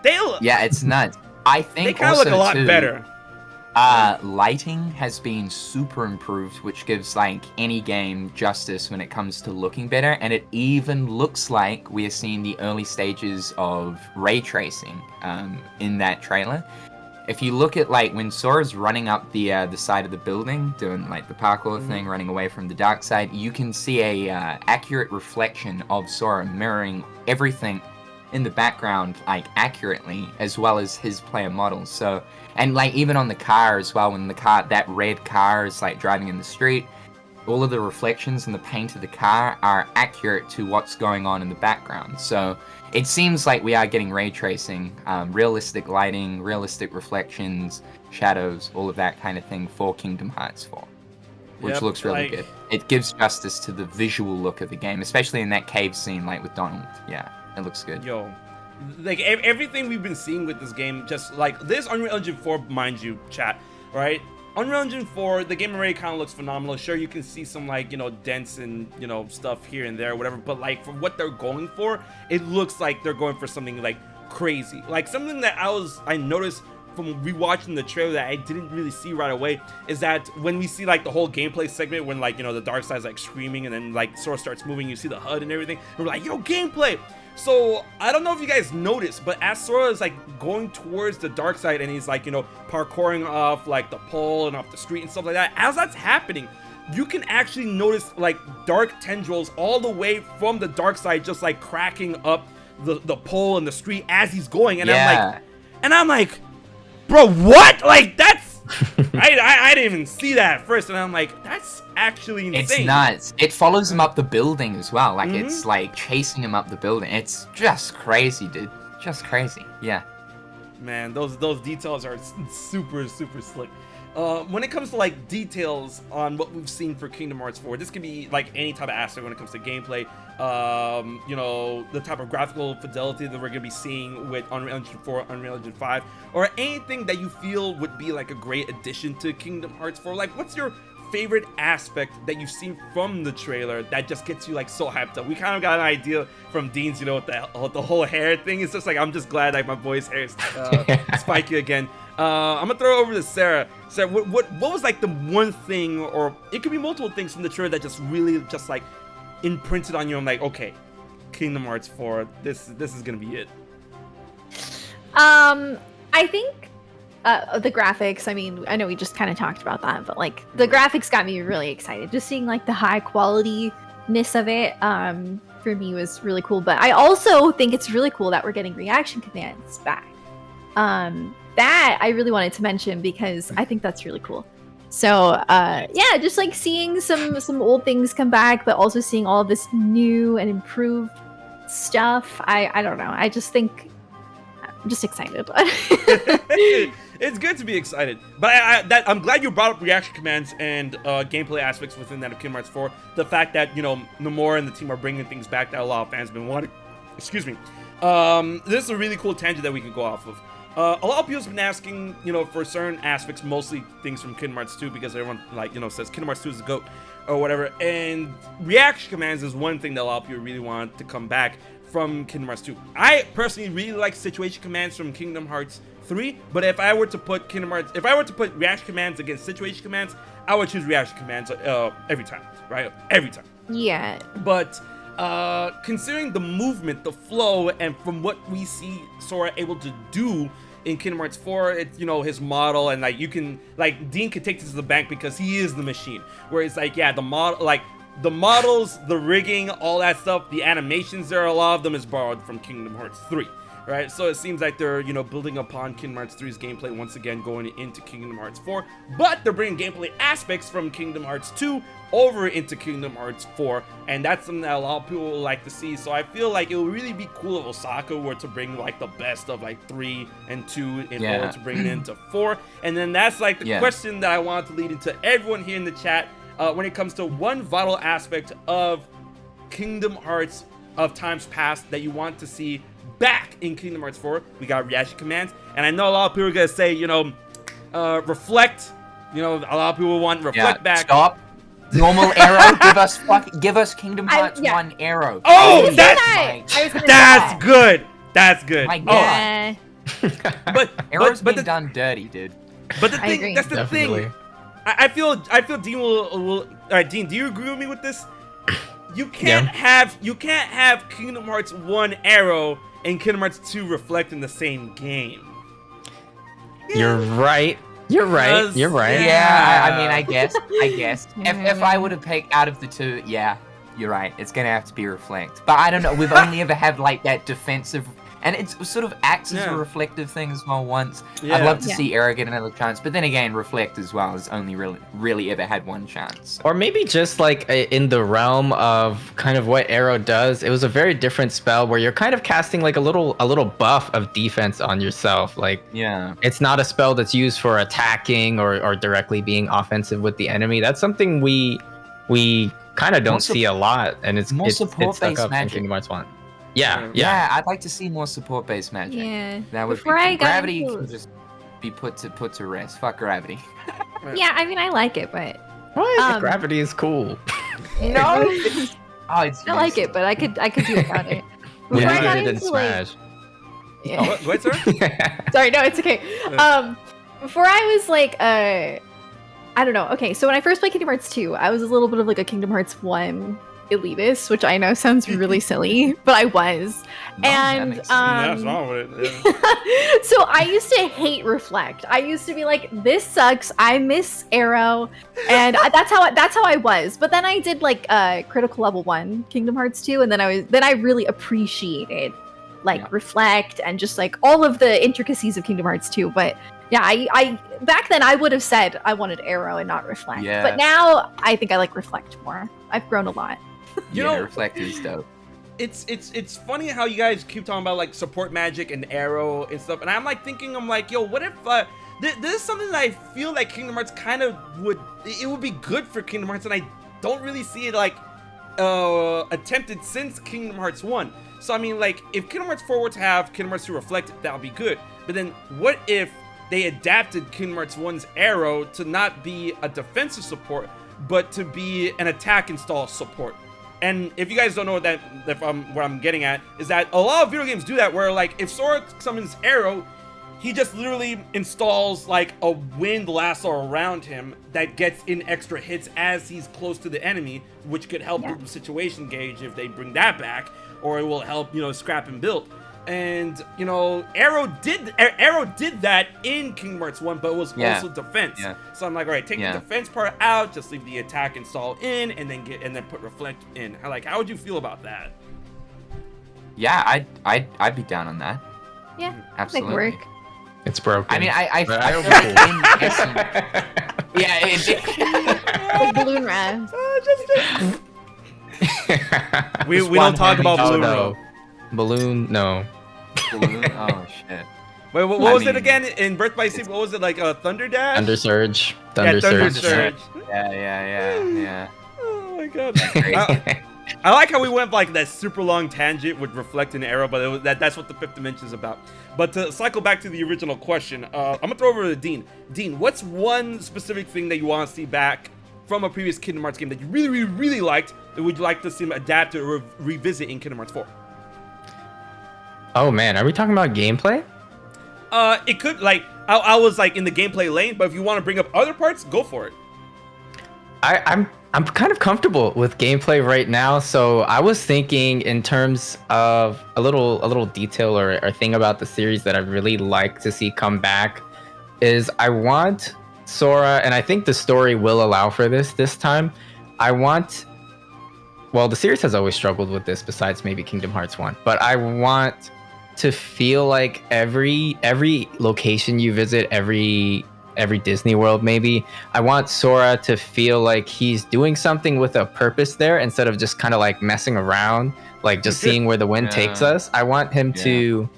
they look... Yeah, it's nuts. I think they kind of look a lot better. Lighting has been super improved, which gives, like, any game justice when it comes to looking better, and it even looks like we are seeing the early stages of ray tracing in that trailer. If you look at, like, when Sora's running up the side of the building, doing, like, the parkour thing, running away from the dark side, you can see a accurate reflection of Sora mirroring everything in the background, like, accurately, as well as his player models. So, and, like, even on the car as well, when that red car is, like, driving in the street, all of the reflections in the paint of the car are accurate to what's going on in the background. So it seems like we are getting ray tracing, realistic lighting, realistic reflections, shadows, all of that kind of thing for Kingdom Hearts 4, which looks really good. It gives justice to the visual look of the game, especially in that cave scene, like with Donald. Yeah, it looks good. Yo, like everything we've been seeing with this game, just like this Unreal Engine 4, mind you, chat, right? Unreal Engine 4, the game already kind of looks phenomenal. Sure, you can see some, like, you know, dents and, you know, stuff here and there, whatever. But, like, for what they're going for, it looks like they're going for something, like, crazy. Like, something that I noticed from rewatching the trailer that I didn't really see right away is that when we see, like, the whole gameplay segment, when, like, you know, the dark side's, like, screaming and then, like, Sora starts moving, you see the HUD and everything, and we're like, yo, gameplay! So, I don't know if you guys noticed, but as Sora is, like, going towards the dark side and he's, like, you know, parkouring off, like, the pole and off the street and stuff like that, as that's happening, you can actually notice, like, dark tendrils all the way from the dark side just, like, cracking up the pole and the street as he's going. And I'm like, bro, what? Like, that's... I didn't even see that at first, and I'm like, that's actually insane. It's nuts. It follows him up the building as well. Like, it's like chasing him up the building. It's just crazy, dude. Just crazy. Yeah. Man, those details are super, super slick. When it comes to, like, details on what we've seen for Kingdom Hearts 4, this can be, like, any type of aspect when it comes to gameplay. You know, the type of graphical fidelity that we're going to be seeing with Unreal Engine 4, Unreal Engine 5, or anything that you feel would be, like, a great addition to Kingdom Hearts 4. Like, what's your favorite aspect that you've seen from the trailer that just gets you, like, so hyped up? We kind of got an idea from Dean's, you know, with the whole hair thing. It's just like, I'm just glad, like, my boy's hair is spiky again. I'm gonna throw it over to Sarah. Sarah, what was, like, the one thing, or it could be multiple things from the trailer that just really just, like, imprinted on you? I'm like, okay, Kingdom Hearts 4, this is gonna be it. I think the graphics, I mean, I know we just kind of talked about that, but, like, the graphics got me really excited. Just seeing, like, the high quality-ness of it, for me was really cool. But I also think it's really cool that we're getting reaction commands back. That I really wanted to mention because I think that's really cool. So, yeah, just, like, seeing some old things come back, but also seeing all of this new and improved stuff. I don't know. I just think I'm just excited. It's good to be excited, but I'm glad you brought up reaction commands and gameplay aspects within that of Kingdom Hearts 4. The fact that, you know, Nomura and the team are bringing things back that a lot of fans have been wanting. Excuse me. This is a really cool tangent that we can go off of. A lot of people have been asking, you know, for certain aspects, mostly things from Kingdom Hearts 2, because everyone, like, you know, says Kingdom Hearts 2 is the GOAT or whatever. And reaction commands is one thing that a lot of people really want to come back from Kingdom Hearts 2. I personally really like situation commands from Kingdom Hearts 3, but if I were to put reaction commands against situation commands, I would choose reaction commands every time, right? Every time. Yeah. But considering the movement, the flow, and from what we see Sora able to do in Kingdom Hearts 4, it's, you know, his model, and, like, you can, like, Dean can take this to the bank because he is the machine. Where it's like, yeah, the models, the rigging, all that stuff, the animations there, a lot of them is borrowed from Kingdom Hearts 3. right? So it seems like they're, building upon Kingdom Hearts 3's gameplay once again going into Kingdom Hearts 4, but they're bringing gameplay aspects from Kingdom Hearts 2 over into Kingdom Hearts 4, and that's something that a lot of people would like to see. So I feel like it would really be cool if Osaka were to bring like the best of like 3 and 2 in order to bring it into 4. And then that's like the question that I wanted to lead into everyone here in the chat when it comes to one vital aspect of Kingdom Hearts of times past that you want to see back in Kingdom Hearts 4. We got reaction commands, and I know a lot of people are gonna say, reflect. A lot of people want reflect back. Stop. Normal arrow. Give us Kingdom Hearts 1 arrow. Oh, that's good. That's good. My God. But arrow's been done dirty, dude. But the thing, that's the thing. I feel Dean will. All right, Dean, do you agree with me with this? You can't have Kingdom Hearts 1 arrow and Kingdom Hearts 2 reflect in the same game. You're right. You're right. Yeah, I mean, I guess. If I would have picked out of the two, yeah, you're right. It's gonna have to be reflect. But I don't know. We've only ever had like that defensive, and it sort of acts as a reflective thing as well. Once I'd love to see Arrow get another chance, but then again, reflect as well has only really ever had one chance. So. Or maybe just like in the realm of kind of what Arrow does, it was a very different spell where you're kind of casting like a little buff of defense on yourself. Like it's not a spell that's used for attacking or directly being offensive with the enemy. That's something we kind of don't see a lot, and it's stuck up in Kingdom Hearts 1. Yeah, I'd like to see more support-based magic. Yeah, that would be cool. Gravity can just be put to rest. Fuck gravity. Yeah, I mean, I like it, but what? Gravity is cool. No, I like it, but I could do without it. Before I got into Smash. What, sir? Sorry, no, it's okay. Before I was like, I don't know. Okay, so when I first played Kingdom Hearts 2, I was a little bit of like a Kingdom Hearts 1 elitist, which I know sounds really silly, but I was. And that's wrong with it. Yeah. So I used to hate reflect. I used to be like, this sucks. I miss Arrow, and that's how I was. But then I did like critical level 1 Kingdom Hearts 2, and then I really appreciated like reflect and just like all of the intricacies of Kingdom Hearts 2. But yeah, I back then I would have said I wanted Arrow and not reflect. Yeah. But now I think I like reflect more. I've grown a lot. You know, reflect is dope. It's funny how you guys keep talking about like support magic and Arrow and stuff, and I'm like thinking, I'm like, yo, what if this is something that I feel like Kingdom Hearts kind of would be good for Kingdom Hearts, and I don't really see it like attempted since Kingdom Hearts 1. So I mean, like, if Kingdom Hearts 4 were to have Kingdom Hearts 2 reflect, that would be good. But then what if they adapted Kingdom Hearts 1's Arrow to not be a defensive support, but to be an attack install support? And if you guys don't know what I'm getting at, is that a lot of video games do that, where like if Sora summons Arrow, he just literally installs like a wind lasso around him that gets in extra hits as he's close to the enemy, which could help with the situation gauge if they bring that back, or it will help, scrap and build. And Arrow did that in Kingdom Hearts 1, but it was also defense. So I'm like, all right, take the defense part out, just leave the attack install in, and then put reflect in. How would you feel about that? Yeah, I'd be down on that. Yeah, absolutely. Make work. It's broken. I mean, I feel like in essence, like balloon rats. We don't talk about balloon. Balloon, no. Balloon? Oh shit. Wait, what was it again in Birth by Sleep? What was it, like Thunder Dash? Thunder Surge. Thunder Surge. Yeah. Oh my god. I like how we went like that super long tangent with Reflect and Arrow, but that's what the fifth dimension is about. But to cycle back to the original question, I'm gonna throw over to Dean. Dean, what's one specific thing that you want to see back from a previous Kingdom Hearts game that you really, really, really liked that would you like to see adapted or revisit in Kingdom Hearts 4? Oh man, are we talking about gameplay? It could, like, I was like in the gameplay lane, but if you want to bring up other parts, go for it. I'm kind of comfortable with gameplay right now, so I was thinking in terms of a little detail or thing about the series that I'd really like to see come back is I want Sora, and I think the story will allow for this time. Well, the series has always struggled with this besides maybe Kingdom Hearts 1, but I want to feel like every location you visit, every Disney World maybe, I want Sora to feel like he's doing something with a purpose there instead of just kind of like messing around, like just seeing where the wind takes us. I want him to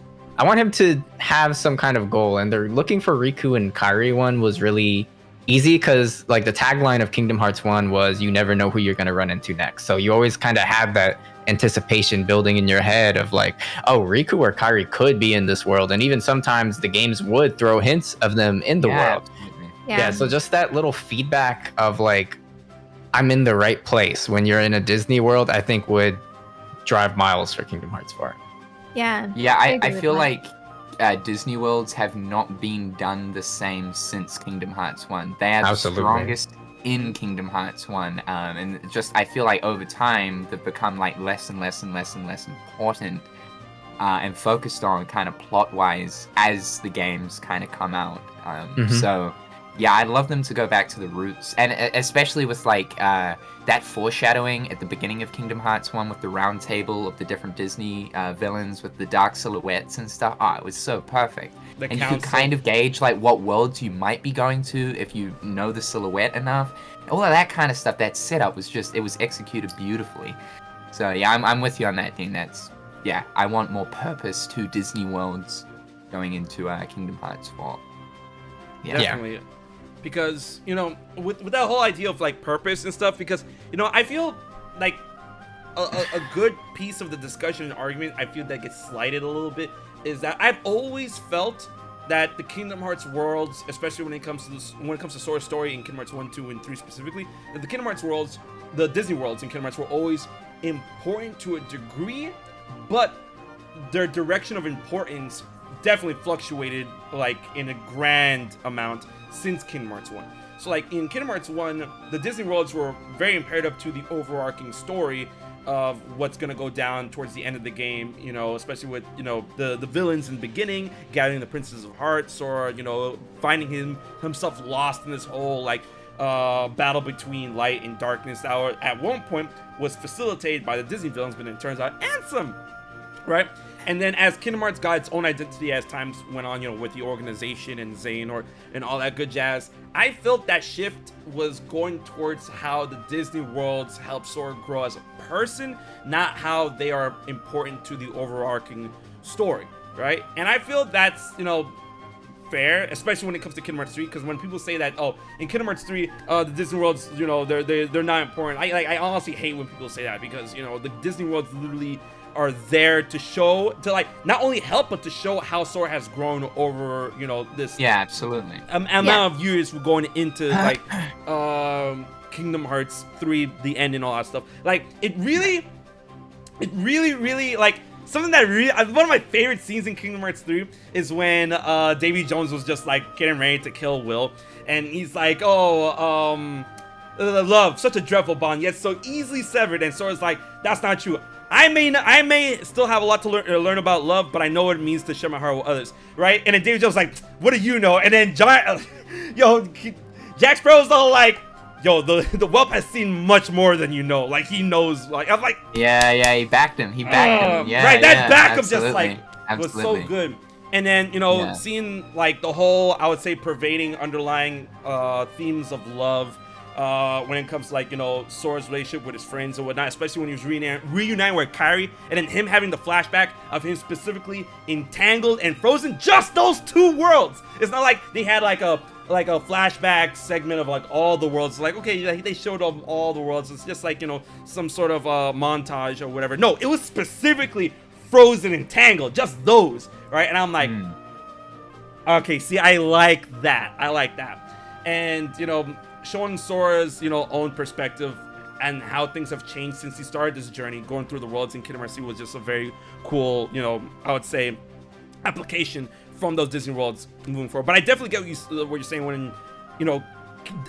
have some kind of goal, and they're looking for Riku and Kairi one was really easy because like the tagline of Kingdom Hearts 1 was you never know who you're going to run into next. So you always kind of have that anticipation building in your head of like, oh, Riku or Kairi could be in this world. And even sometimes the games would throw hints of them in the world. Absolutely. Yeah, so just that little feedback of like, I'm in the right place when you're in a Disney world, I think would drive miles for Kingdom Hearts 4. Yeah. Yeah, I agree with feel that. like Disney worlds have not been done the same since Kingdom Hearts 1. They are Absolutely. the strongest in Kingdom Hearts 1. And just, I feel like over time, they've become like less and less important and focused on kind of plot-wise as the games kind of come out. So, yeah, I'd love them to go back to the roots. And especially with like that foreshadowing at the beginning of Kingdom Hearts 1 with the round table of the different Disney villains with the dark silhouettes and stuff. Oh, it was so perfect. The And you council. could kind of gauge like what worlds you might be going to if you know the silhouette enough. All of that kind of stuff, that setup was just, it was executed beautifully. So yeah, I'm with you on that thing. I want more purpose to Disney worlds going into Kingdom Hearts 4. Yeah. Definitely. Because, you know, with that whole idea of like purpose and stuff, because, you know, I feel like a good piece of the discussion and argument, I feel that gets slighted a little bit, is that I've always felt that the Kingdom Hearts worlds, especially when it comes to Sora's story in Kingdom Hearts 1, 2, and 3 specifically, that the Kingdom Hearts worlds, the Disney worlds in Kingdom Hearts were always important to a degree, but their direction of importance definitely fluctuated like in a grand amount since Kingdom Hearts 1. So like in Kingdom Hearts 1, the Disney worlds were very imperative to the overarching story of what's gonna go down towards the end of the game, you know, especially with, you know, the villains in the beginning, gathering the Princess of Hearts, or, you know, finding himself lost in this whole like battle between light and darkness that at one point was facilitated by the Disney villains, but then it turns out Ansem, right? And then as Kingdom Hearts got its own identity as times went on, you know, with the organization and Xehanort and all that good jazz, I felt that shift was going towards how the Disney worlds help Sora grow as a person, not how they are important to the overarching story, right? And I feel that's, you know, fair, especially when it comes to Kingdom Hearts 3, because when people say that, oh, in Kingdom Hearts 3, the Disney worlds, you know, they're not important. I honestly hate when people say that, because, you know, the Disney worlds literally are there to show, to like not only help, but to show how Sora has grown over, you know, this Absolutely. amount of years we're going into like Kingdom Hearts 3, the end and all that stuff. Like it really like something that really, one of my favorite scenes in Kingdom Hearts 3 is when Davy Jones was just like getting ready to kill Will, and he's like, oh, love, such a dreadful bond, yet so easily severed. And Sora's like, that's not true. I may still have a lot to learn about love, but I know what it means to share my heart with others, right? And then David Jones like, what do you know? And then Jack Sparrow's all like, yo, the whelp has seen much more than you know. Like he knows. Like I'm like, yeah, he backed him. Yeah, right. That backup absolutely. just like was so good. And then, you know, seeing like the whole, I would say, pervading underlying themes of love. When it comes to like, you know, Sora's relationship with his friends and whatnot, especially when he was reuniting with Kairi, and then him having the flashback of him specifically entangled and frozen just those two worlds. It's not like they had like a flashback segment of like all the worlds. It's like, okay, they showed off all the worlds. It's just like, you know, some sort of montage or whatever. No, it was specifically frozen and entangled, just those, right? And I'm like, okay, see, I like that. And, you know, showing Sora's, you know, own perspective and how things have changed since he started this journey, going through the worlds in Kingdom Hearts 3 was just a very cool, you know, I would say, application from those Disney worlds moving forward. But I definitely get what you're saying when, you know,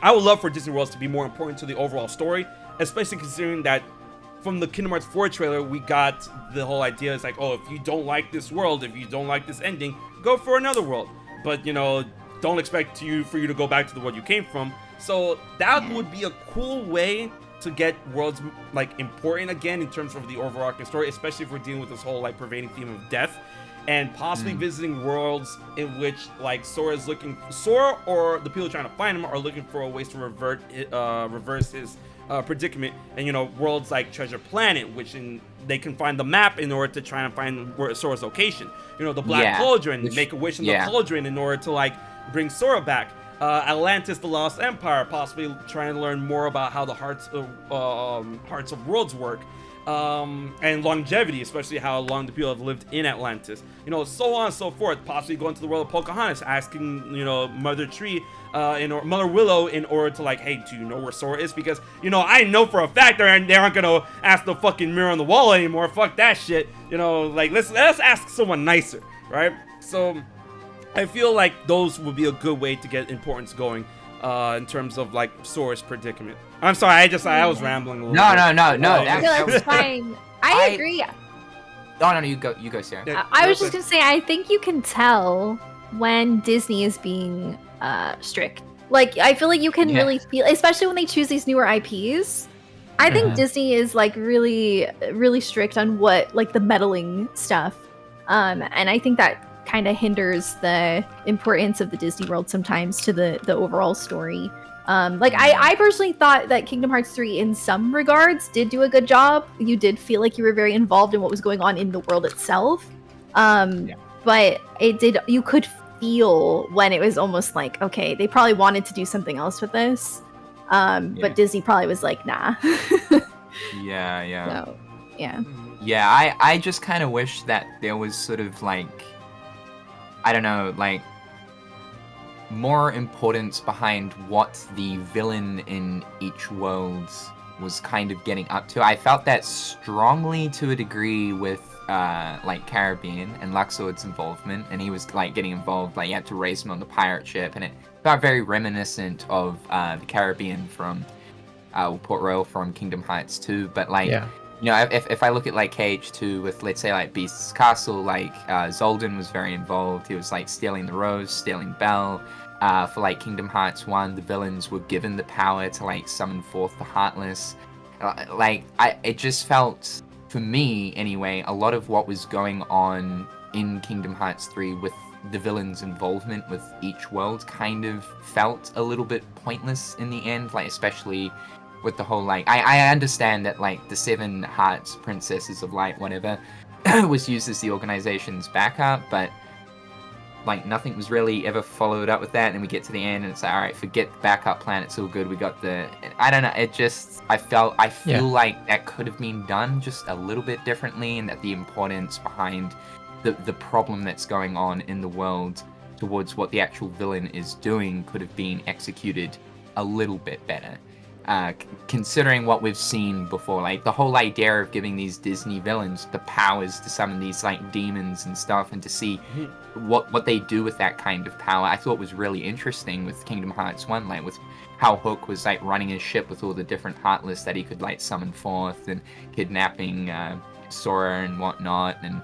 I would love for Disney worlds to be more important to the overall story, especially considering that from the Kingdom Hearts 4 trailer, we got the whole idea. It's like, oh, if you don't like this world, if you don't like this ending, go for another world. But, you know, don't expect for you to go back to the world you came from. So that would be a cool way to get worlds like important again in terms of the overarching story, especially if we're dealing with this whole like pervading theme of death. and possibly visiting worlds in which like Sora or the people trying to find him are looking for a way to reverse his predicament. And worlds like Treasure Planet, they can find the map in order to try and find Sora's location. The Black Cauldron, make a wish in the cauldron in order to like bring Sora back. Atlantis, the Lost Empire, possibly trying to learn more about how the Hearts of Worlds work. And longevity, especially how long the people have lived in Atlantis. So on and so forth. Possibly going to the world of Pocahontas, asking, Mother Tree, Mother Willow, in order to like, hey, do you know where Sora is? Because, I know for a fact they aren't gonna ask the fucking mirror on the wall anymore. Fuck that shit. Like let's ask someone nicer, right? So I feel like those would be a good way to get importance going, in terms of like Sora's predicament. I'm sorry, I was rambling a little bit. No. That's fine. I agree. No, you go, Sarah. Yeah, I was just gonna say, I think you can tell when Disney is being strict. Like, I feel like you can really feel, especially when they choose these newer IPs. I think Disney is like really, really strict on what like the meddling stuff, and I think that kind of hinders the importance of the Disney World sometimes to the overall story. Like I personally thought that Kingdom Hearts 3 in some regards did do a good job. You did feel like you were very involved in what was going on in the world itself. But you could feel when it was almost like, okay, they probably wanted to do something else with this. But Disney probably was like, nah. Yeah. So, yeah. Yeah, I just kind of wish that there was sort of like, I don't know, like more importance behind what the villain in each world was kind of getting up to. I felt that strongly to a degree with like Caribbean and Luxord's involvement, and he was like getting involved, like you had to race him on the pirate ship, and it felt very reminiscent of the Caribbean from Port Royal from Kingdom Hearts 2, but like if I look at like KH2 with, let's say, like Beast's Castle, like Zoldan was very involved. He was like stealing the Rose, stealing Belle. For like Kingdom Hearts 1, the villains were given the power to like summon forth the Heartless. It just felt, for me anyway, a lot of what was going on in Kingdom Hearts 3 with the villains' involvement with each world kind of felt a little bit pointless in the end, like especially with the whole like I understand that like the 7 Hearts Princesses of Light whatever was used as the organization's backup, but like nothing was really ever followed up with that, and we get to the end and it's like, all right, forget the backup plan, it's all good, we got the, I don't know, it just, I feel like that could have been done just a little bit differently, and that the importance behind the problem that's going on in the world towards what the actual villain is doing could have been executed a little bit better. Considering what we've seen before, like the whole idea of giving these Disney villains the powers to summon these like demons and stuff, and to see what they do with that kind of power, I thought was really interesting with Kingdom Hearts 1, like with how Hook was like running his ship with all the different Heartless that he could like summon forth, and kidnapping Sora and whatnot, and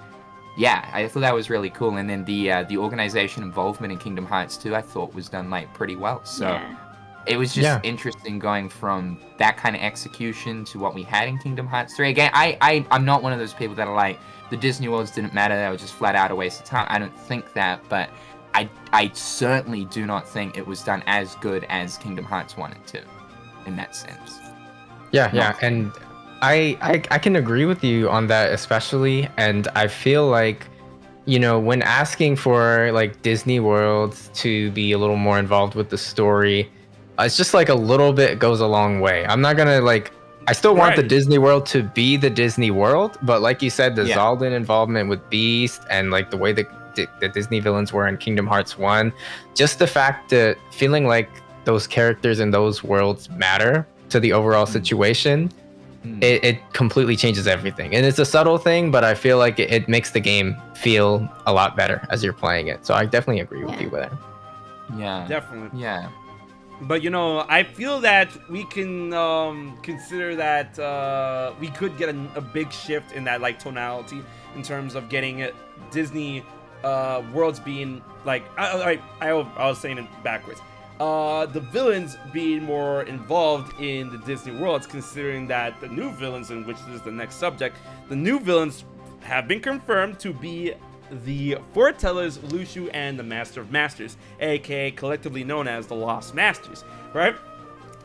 yeah, I thought that was really cool. And then the organization involvement in Kingdom Hearts 2 I thought was done like pretty well, so it was just interesting going from that kind of execution to what we had in Kingdom Hearts 3. Again, I'm not one of those people that are like, the Disney worlds didn't matter, they were just flat out a waste of time. I don't think that, but I certainly do not think it was done as good as Kingdom Hearts 1 and 2 in that sense. Yeah, and I can agree with you on that especially, and I feel like, when asking for like Disney World to be a little more involved with the story, it's just like a little bit goes a long way. I'm not gonna like, I still want the Disney World to be the Disney World, but like you said, the Zoldan involvement with Beast and like the way the Disney villains were in Kingdom Hearts 1, just the fact that feeling like those characters in those worlds matter to the overall situation, it completely changes everything. And it's a subtle thing, but I feel like it makes the game feel a lot better as you're playing it. So I definitely agree with you with that. Yeah, definitely. Yeah. But I feel that we can consider that we could get a big shift in that like tonality in terms of getting Disney worlds being like I was saying it backwards. The villains being more involved in the Disney worlds, considering that the new villains, in which is the next subject, the new villains have been confirmed to be the Foretellers, Luxu, and the Master of Masters, aka collectively known as the Lost Masters, right?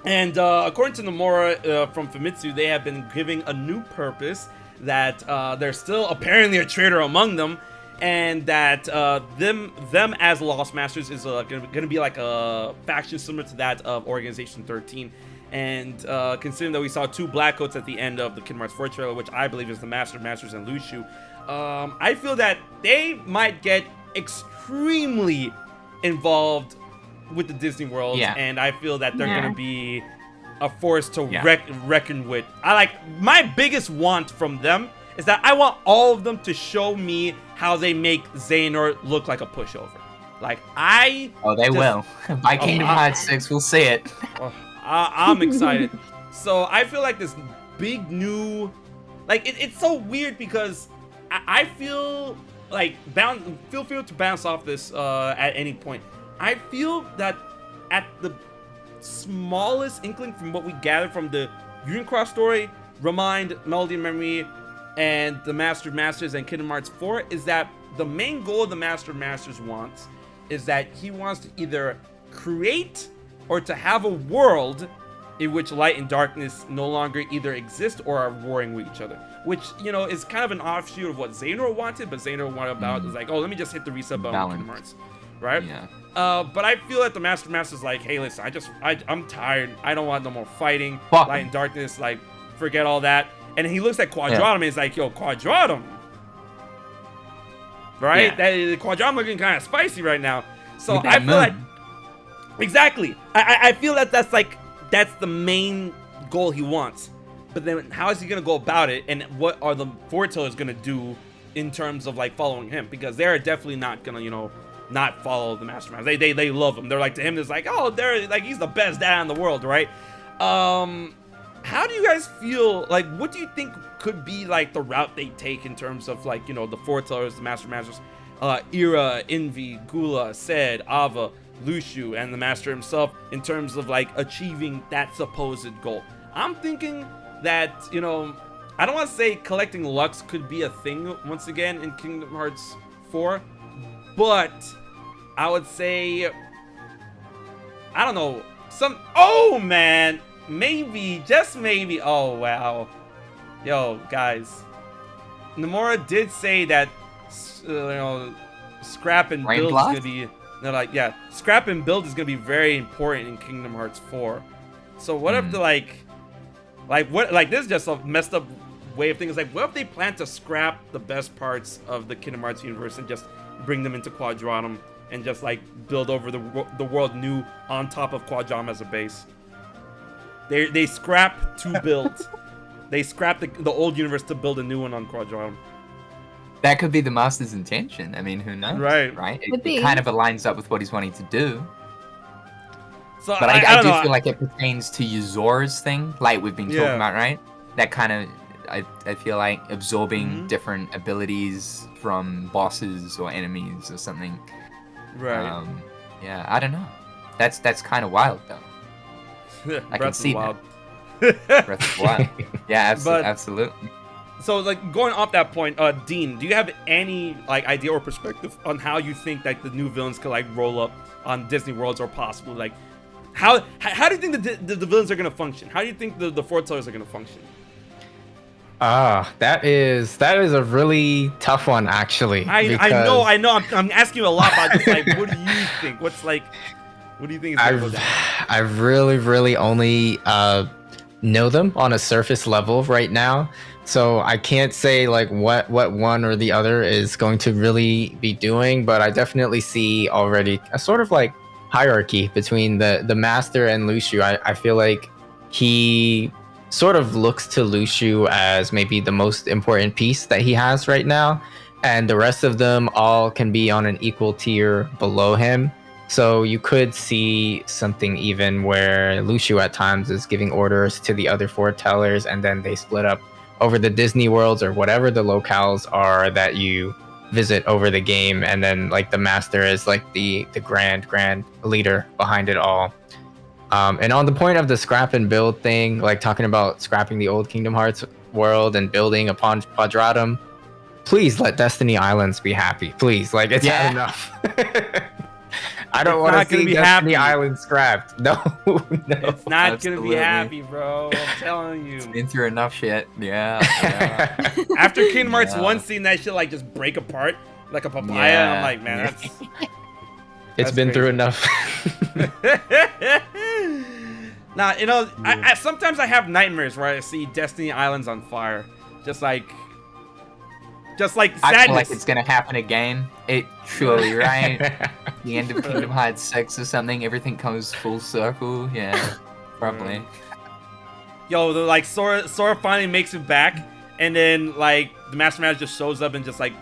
And according to Nomura from Famitsu, they have been giving a new purpose, that there's still apparently a traitor among them, and that them as Lost Masters is gonna be like a faction similar to that of Organization 13. And considering that we saw 2 black coats at the end of the Kingdom Hearts 4 trailer, which I believe is the Master of Masters and Luxu, I feel that they might get extremely involved with the Disney World, and I feel that they're gonna be a force to reckon with. My biggest want from them is that I want all of them to show me how they make Xehanort look like a pushover. They will. By Kingdom Hearts 6, we'll see it. I'm excited. So I feel like this big new, it's so weird because I feel like feel free to bounce off this at any point. I feel that at the smallest inkling from what we gathered from the Unicross story, Remind, Melody and Memory, and the Master of Masters and Kingdom Hearts 4 is that the main goal the Master of Masters wants is that he wants to either create or to have a world in which light and darkness no longer either exist or are warring with each other. Which, is kind of an offshoot of what Xehanort wanted, but Xehanort wanted about is like, oh, let me just hit the reset button on Kingdom Hearts. Right? Yeah. But I feel that the Master of Masters is like, hey, listen, I'm tired. I don't want no more fighting. Light and darkness, forget all that. And he looks at Quadratum and he's like, yo, Quadratum. Right? Yeah. Quadratum looking kind of spicy right now. So I feel like, exactly. I feel that that's the main goal he wants. But then how is he going to go about it? And what are the Foretellers going to do in terms of following him? Because they're definitely not going to, not follow the Master of Masters. They love him. They're to him, it's oh, they're he's the best dad in the world, right? How do you guys feel? What do you think could be the route they take in terms of the Foretellers, the Master of Masters, Ira, Envy, Gula, Sed, Ava, Luxu, and the Master himself in terms of achieving that supposed goal? I'm thinking that I don't want to say collecting Lux could be a thing once again in Kingdom Hearts 4, but I would say, I don't know, oh man, maybe, just maybe, oh wow. Yo, guys, Nomura did say that, scrap and build is gonna be, scrap and build is gonna be very important in Kingdom Hearts 4. So what if this is just a messed up way of thinking. What if they plan to scrap the best parts of the Kingdom Hearts universe and just bring them into Quadratum and just build over the world new on top of Quadratum as a base? They scrap to build. They scrap the old universe to build a new one on Quadratum. That could be the Master's intention. I mean, who knows? Right? It kind of aligns up with what he's wanting to do. So, but I do feel like it pertains to Yozora's thing, we've been talking about, right? That kind of, I feel like absorbing different abilities from bosses or enemies or something. Right. I don't know. That's kind of wild though. I can see that. Breath of the Wild. Yeah, absolutely. So going off that point, Dean, do you have any idea or perspective on how you think the new villains could roll up on Disney Worlds, or possibly how do you think the villains are gonna function? How do you think the Foretellers are gonna function? That is a really tough one, actually. I know. I'm asking you a lot about this. What do you think? What do you think is going on? I really only know them on a surface level right now, so I can't say what one or the other is going to really be doing. But I definitely see already a sort of hierarchy between the Master and Luxu. I feel like he sort of looks to Luxu as maybe the most important piece that he has right now, and the rest of them all can be on an equal tier below him. So you could see something even where Luxu at times is giving orders to the other Foretellers, and then they split up over the Disney worlds or whatever the locales are that you visit over the game, and then the Master is the grand leader behind it all. And on the point of the scrap and build thing, talking about scrapping the old Kingdom Hearts world and building upon Quadratum, please let Destiny Islands be happy. Please, like it's had Yeah. enough. I don't It's want not to gonna see be Destiny happy. Islands scrapped. No, no. It's not gonna be Absolutely. happy, bro. I'm telling you. Been through enough shit. Yeah. After Kingdom Hearts Yeah. 1, seeing that shit like just break apart like a papaya, Yeah. I'm like, man, that's. It's been through enough. Nah, you know, I sometimes I have nightmares where I see Destiny Islands on fire, just like sadness. I feel like it's gonna happen again. It surely, right? The end of Kingdom Hearts 6 or something, everything comes full circle. Yeah, probably. Yo, like Sora finally makes it back, and then like the Master Master just shows up and just like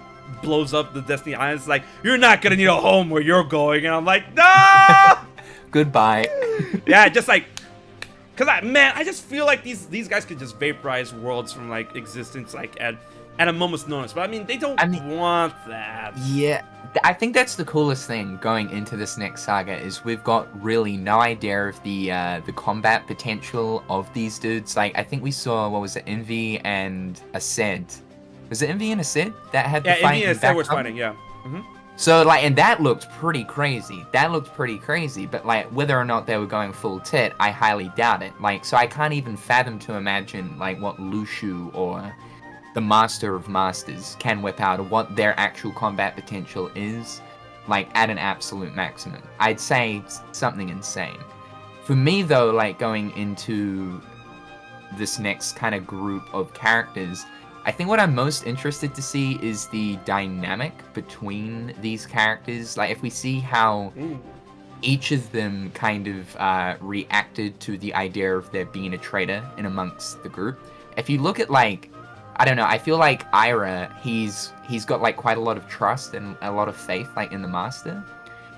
blows up the Destiny Islands. It's like, you're not gonna need a home where you're going, and I'm like, no. Goodbye. Yeah, just like, cause I just feel like these guys could just vaporize worlds from like existence like at a moment's notice. But I mean, they don't want that. Yeah, I think that's the coolest thing going into this next saga is we've got really no idea of the combat potential of these dudes. Like I think we saw, what was it, Envy and Aced. Was it Envy and Aced that had the Yeah, fight? Envy and Aced was fighting. Yeah. So like, and that looked pretty crazy. But like, whether or not they were going full tit, I highly doubt it. Like, so I can't even fathom to imagine like what Lushu or the Master of Masters can whip out, or what their actual combat potential is, like at an absolute maximum. I'd say something insane. For me though, like going into this next kind of group of characters, I think what I'm most interested to see is the dynamic between these characters. Like if we see how each of them kind of reacted to the idea of there being a traitor in amongst the group. If you look at like, I don't know, I feel like Ira, he's got like quite a lot of trust and a lot of faith like in the Master.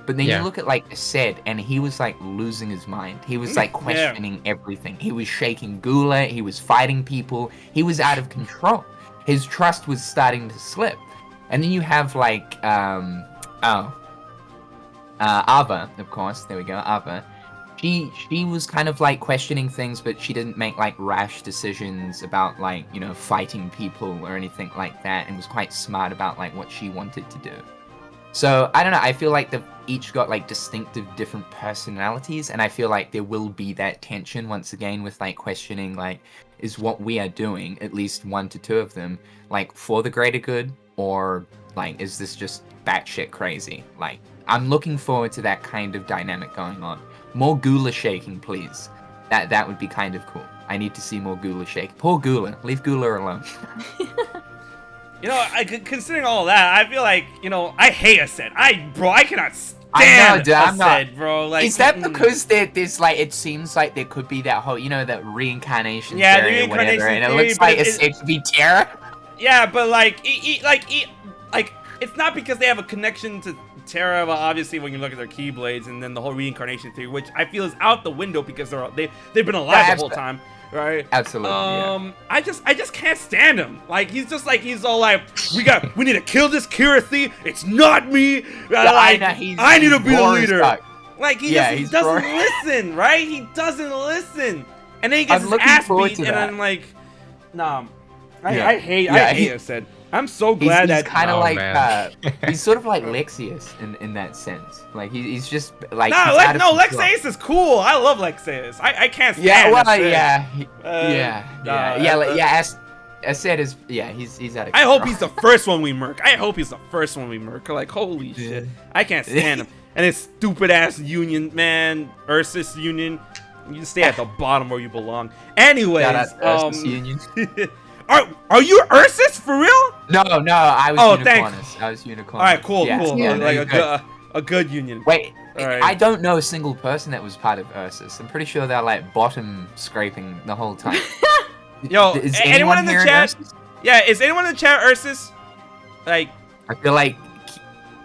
But then you look at like Aced, and he was like losing his mind. He was like questioning everything. He was shaking Gula, he was fighting people, he was out of control. His trust was starting to slip. And then you have like Ava, of course, there we go, Ava. She was kind of like questioning things, but she didn't make like rash decisions about like, you know, fighting people or anything like that, and was quite smart about like what she wanted to do. So I don't know, I feel like they've each got like distinctive different personalities, and I feel like there will be that tension once again with like questioning like, is what we are doing, at least 1 to 2 of them, like for the greater good, or like is this just batshit crazy? Like I'm looking forward to that kind of dynamic going on. More Gula shaking, please. That would be kind of cool. I need to see more Gula shake. Poor Gula. Leave Gula alone. You know, considering all that, I feel like, you know, I hate Aced. I cannot stand I know, dude, I'm Aced, not. bro. Like, Is that because there's like, it seems like there could be that whole, you know, that reincarnation Yeah, the theory or whatever, reincarnation and it theory, looks but like Aced could be Terra. Yeah, but like, like it's not because they have a connection to Terra. Well, obviously, when you look at their Keyblades, and then the whole reincarnation theory, which I feel is out the window because they've been alive the whole time, right? Absolutely. Yeah. I just can't stand him. Like he's all like, we need to kill this Kirathi. It's not me. Like, I need to be the leader. Like he doesn't listen, right? He doesn't listen, and then he gets his ass beat, and I'm like, nah. I hate Aced. I'm so glad he's that kind of like man. he's sort of like Lexaeus in that sense. Like he's just like Lexaeus is cool. I love Lexaeus. I can't stand. Aced is he's out of control. I hope he's the first one we murk. Like holy shit, I can't stand him. And his stupid ass union, man, Ursus union. You stay at the bottom where you belong. Anyways, Ursus union. Are you Ursus for real? No, I was Unicornus. I was Unicornus. All right, cool. Yeah. Like a good union. Wait, right. I don't know a single person that was part of Ursus. I'm pretty sure they're like bottom scraping the whole time. Yo, is anyone in the chat? Ursus? Yeah, is anyone in the chat Ursus? Like, I feel like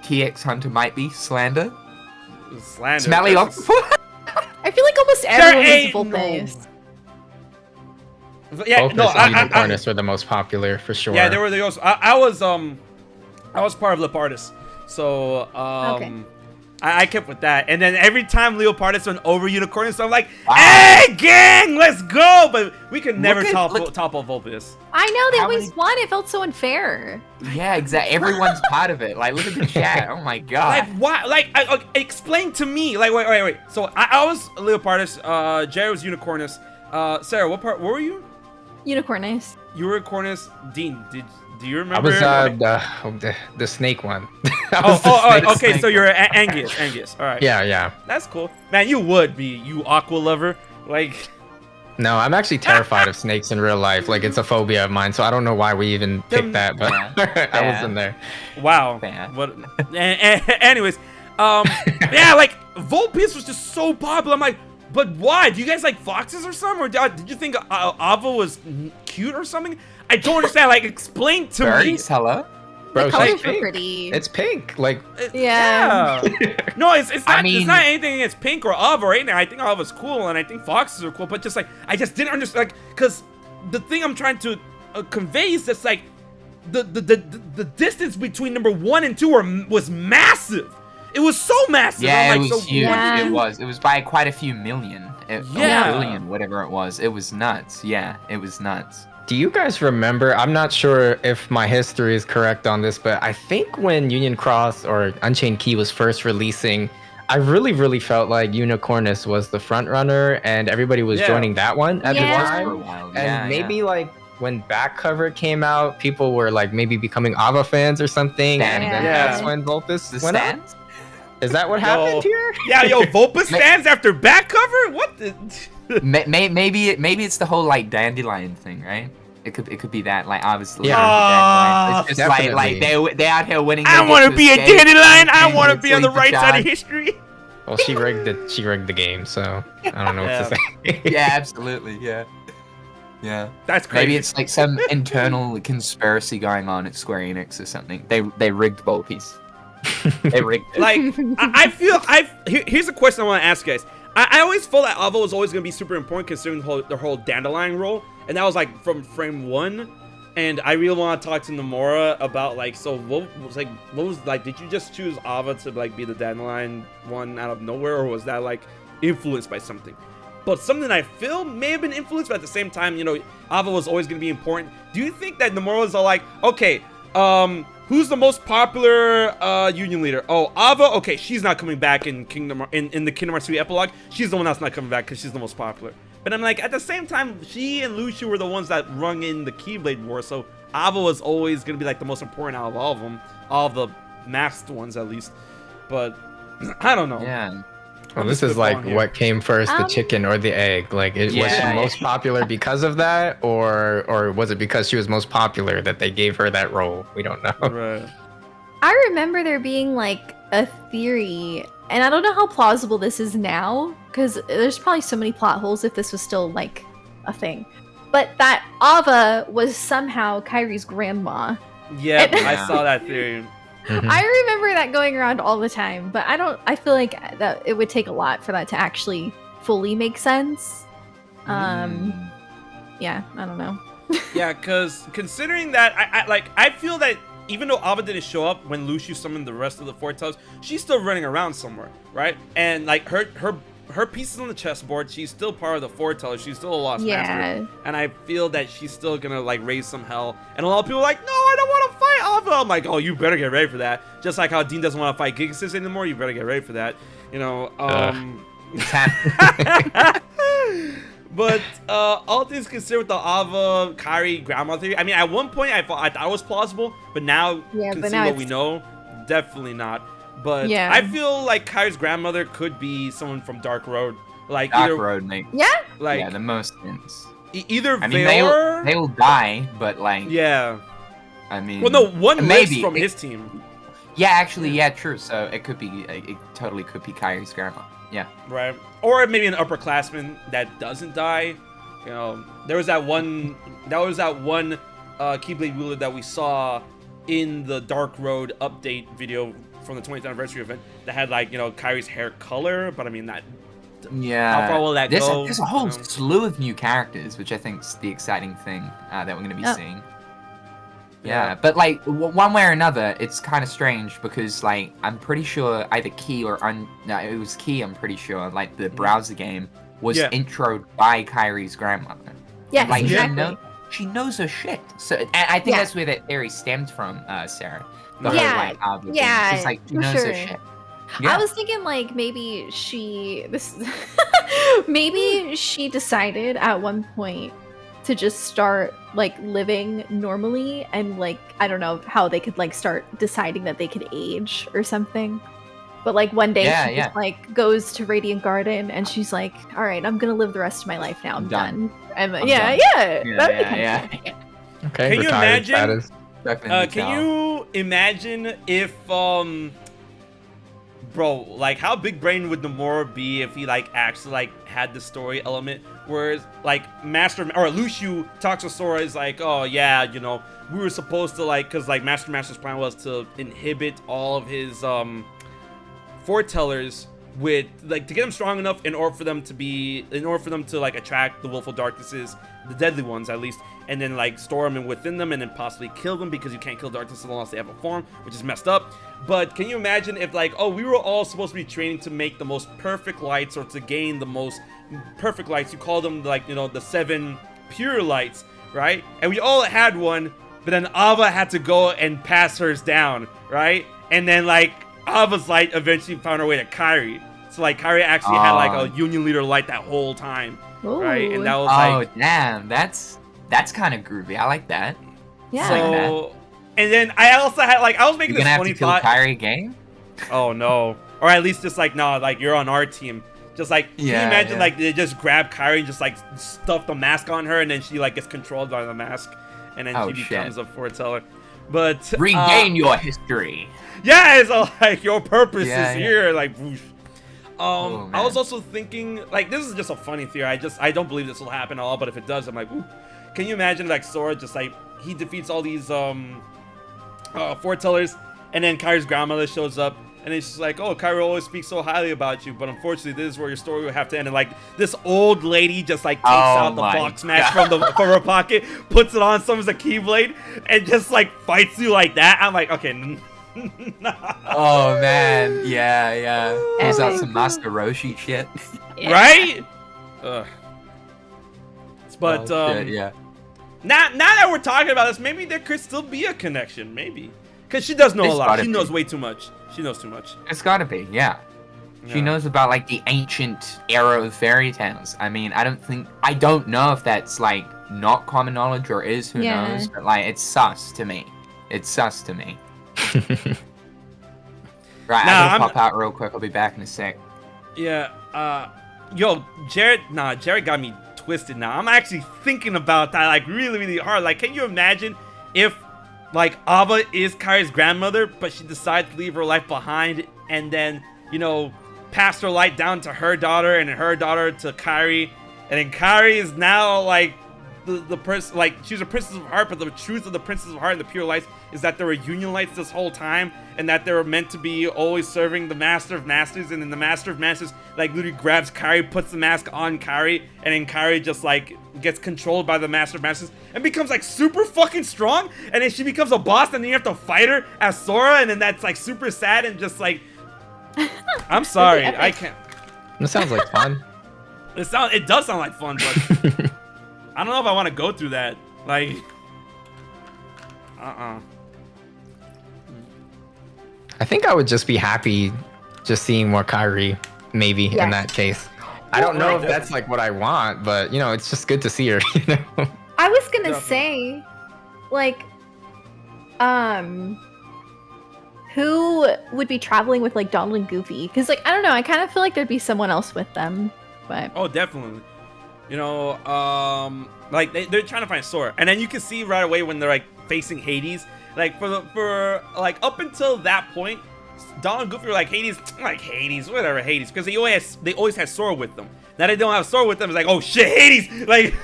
TX Hunter might be slander. Slander. Smelly Ursus. Octopus. I feel like almost everyone is full face. Yeah, Focus and Unicornus were the most popular for sure. Yeah, they were the most. I was part of Lepartus, so Okay. I kept with that. And then every time Leopardus went over Unicornus, I'm like, Wow. hey, gang, let's go. But we could never Look at- topple Vulpus. I know they How always many- won. It felt so unfair. Yeah, exactly. Everyone's part of it. Like, look at the chat. Oh my god. Like, why? Like, explain to me. Like, wait. So I was Leopardus. Jerry was Unicornus. Sarah, what were you? Unicornus. You were Cornus. Dean, do you I remember? was the snake one. I was Oh, the snake. okay. So you're Angus. All right. Yeah. That's cool. Man, you would be, you aqua lover. Like, No, I'm actually terrified of snakes in real life. Like, it's a phobia of mine, so I don't know why we even picked that, but I was in there. wow. Fair. What? Anyways, yeah, like Vulpes was just so popular. I'm like, but why? Do you guys like foxes or something? Or did you think Ava was cute or something? I don't understand. Like, explain to me. Birds, hello? Bro, The she's colors were pink. pretty. It's pink. Like, Yeah. No, it's not. I mean- it's not anything against pink or Ava or anything. I think Ava's cool, and I think foxes are cool. But just like, I just didn't understand. Like, because the thing I'm trying to convey is just like the distance between number 1 and 2 was massive. It was so massive. Yeah, I'm it like, was so huge. Yeah. It was by quite a few million. Yeah. A billion, whatever it was. It was nuts. Yeah, it was nuts. do you guys remember? I'm not sure if my history is correct on this, but I think when Union Cross or Unchained Key was first releasing, I really felt like Unicornus was the front runner, and everybody was Yeah. joining that one at Yeah. the For a time. while. And Yeah, maybe like when back cover came out, people were like maybe becoming Ava fans or something, and then Yeah. that's when Vulpus The went up. stands? Is that what happened here? Yeah, yo, Vulpus stands after back cover? What the? Maybe it's the whole like dandelion thing, right? It could be that, like, obviously. Yeah. Dandelion. It's just like Definitely. they're out here winning. I their want to big be a escape, dandelion. I and want to it's be on the like right side of charge. history. Well, she rigged the game, so I don't know what to say. Yeah, absolutely. Yeah. That's crazy. Maybe it's like some internal conspiracy going on at Square Enix or something. They rigged Vulpes. They rigged it. Like, I feel here's a question I want to ask you guys. I always felt that Ava was always going to be super important considering the whole dandelion role, and that was like from frame 1. And I really want to talk to Nomura about like, so what was like, did you just choose Ava to like be the dandelion one out of nowhere, or was that like influenced by something? But something I feel may have been influenced, but at the same time, you know, Ava was always going to be important. Do you think that Nomura was all like, okay, who's the most popular union leader? Oh, Ava. Okay, she's not coming back in in the Kingdom Hearts 3 epilogue. She's the one that's not coming back because she's the most popular. But I'm like, at the same time, she and Lucio were the ones that rung in the Keyblade War. So Ava was always gonna be like the most important out of all of them, all of the masked ones at least. But I don't know. Yeah. Well, I'm this just is like spitballing here. what came first, the chicken or the egg? Like, was she Yeah. most popular because of that, or was it because she was most popular that they gave her that role? We don't know. Right. I remember there being like a theory, and I don't know how plausible this is now, because there's probably so many plot holes if this was still like a thing. But that Ava was somehow Kairi's grandma. Yeah, And- I saw that theory. Mhm. I remember that going around all the time, but I feel like that it would take a lot for that to actually fully make sense. Yeah, I don't know. Yeah, because considering that, I feel that even though Ava didn't show up when Lucio summoned the rest of the Foretellers, she's still running around somewhere, right? And like her pieces on the chessboard, she's still part of the Foretellers. She's still a lost master. Yeah. And I feel that she's still gonna like raise some hell. And a lot of people are like, no, I don't want to fight Ava. I'm like, oh, you better get ready for that. Just like how Dean doesn't want to fight Gigasis anymore, you better get ready for that. You know. It's happening. But all things considered, with the Ava Kairi grandma theory, I mean, at one point I thought it was plausible, but now, Yeah, but considering now what we it's- know, definitely not. But Yeah. I feel like Kairi's grandmother could be someone from Dark Road, like Dark either Road makes Yeah. like the most sense. either I mean, Veor. they'll die, but like, Yeah. I mean, Well, no, one maybe lives from it- his team, Yeah, actually, yeah, true. So it could be, it totally could be Kairi's grandma. Yeah. right? Or maybe an upperclassman that doesn't die. You know, there was that one Keyblade wielder that we saw in the Dark Road update video from the 20th anniversary event that had like, you know, Kairi's hair color, but I mean that. Yeah. How far will that go? There's a whole You know? slew of new characters, which I think's the exciting thing that we're going to be Oh. seeing. Yeah, but like one way or another, it's kind of strange because like I'm pretty sure either Key or no, it was Key. I'm pretty sure like the browser game was introed by Kyrie's grandmother. Yeah, like exactly. she knows her shit. So and I think that's where that theory stemmed from, Sarah. The whole, like, she's like she knows her shit. Yeah. I was thinking like maybe maybe she decided at one point to just start like living normally, and like I don't know how they could like start deciding that they could age or something. But like one day she just like goes to Radiant Garden and she's like, all right, I'm gonna live the rest of my life now. I'm done. And done. That'd be kind of cool. Okay. Can you imagine? Can you imagine if bro, like how big brain would Nomura be if he like actually like had the story element, whereas like Master's talks to Sora is like, oh yeah, you know, we were supposed to like, cause like Master's plan was to inhibit all of his Foretellers with like to get them strong enough in order for them to like attract the willful darknesses, the deadly ones at least, and then like store them within them and then possibly kill them, because you can't kill darkness unless they have a form, which is messed up. But can you imagine if like, oh, we were all supposed to be training to make the most perfect lights, or to gain the most perfect lights, you call them like, you know, the 7 pure lights, right? And we all had one, but then Ava had to go and pass hers down, right? And then like Ava's light eventually found her way to Kairi. So like Kairi actually had like a union leader light that whole time. Ooh. Right? And that was like, damn, that's kind of groovy. I like that. Yeah. So, and then I also had like, I was making this funny thought. Kairi game? Oh no. Or at least just like, no, like you're on our team. Just like, can you imagine like they just grab Kairi and just like stuff the mask on her, and then she like gets controlled by the mask, and then she becomes a foreteller. But regain your history. Yeah, so like your purpose is here, like whoosh. I was also thinking, like, this is just a funny theory. I don't believe this will happen at all, but if it does, I'm like, ooh. Can you imagine like Sora just like he defeats all these Foretellers, and then Kairi's grandmother shows up, and it's just like, oh, Kairi always speaks so highly about you, but unfortunately this is where your story will have to end. And like this old lady just like takes out the box match from her pocket, puts it on, summons a Keyblade, and just like fights you like that. I'm like, okay. Oh man, yeah. Pulls out some Master Roshi shit. Right? But now that we're talking about this, maybe there could still be a connection, maybe, because she does know a lot. She knows way too much. She knows too much. It's gotta be, yeah. She knows about like the ancient era of fairy tales. I mean, I don't know if that's like not common knowledge or is. Who knows? But like, it's sus to me. Right, I'm gonna pop out real quick. I'll be back in a sec. Yeah, yo, Jared got me twisted now. I'm actually thinking about that like really, really hard. Like, can you imagine if like Ava is Kairi's grandmother, but she decides to leave her life behind, and then, you know, pass her light down to her daughter, and then her daughter to Kairi, and then Kairi is now like the person, like she's a princess of heart, but the truth of the princess of heart and the pure lights is that there were union lights this whole time, and that they were meant to be always serving the master of masters, and then the master of masters like literally grabs Kairi, puts the mask on Kairi, and then Kairi just like gets controlled by the master of masters and becomes like super fucking strong, and then she becomes a boss, and then you have to fight her as Sora, and then that's like super sad and just like I'm sorry, I can't. That sounds like fun. It does sound like fun, but I don't know if I want to go through that. Like, I think I would just be happy just seeing more Kairi, maybe, in that case. I don't know if that's like what I want, but you know, it's just good to see her, you know? I was gonna say, like, who would be traveling with like Donald and Goofy? Because like, I don't know, I kind of feel like there'd be someone else with them, but... Oh, definitely. You know, like they're trying to find Sora, and then you can see right away when they're like facing Hades. Like for like up until that point, Donald and Goofy were like Hades, whatever Hades, because they always had Sora with them. Now they don't have Sora with them. It's like, oh shit, Hades! Like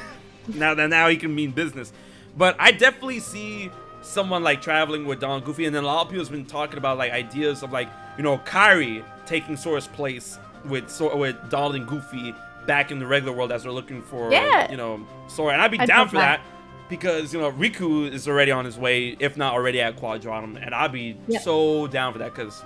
now he can mean business. But I definitely see someone like traveling with Donald and Goofy, and then a lot of people's been talking about like ideas of like, you know, Kairi taking Sora's place with Donald and Goofy back in the regular world as they're looking for, you know, Sora. And I'd be down for that. because Riku is already on his way, if not already at Quadratum, and I'd be so down for that because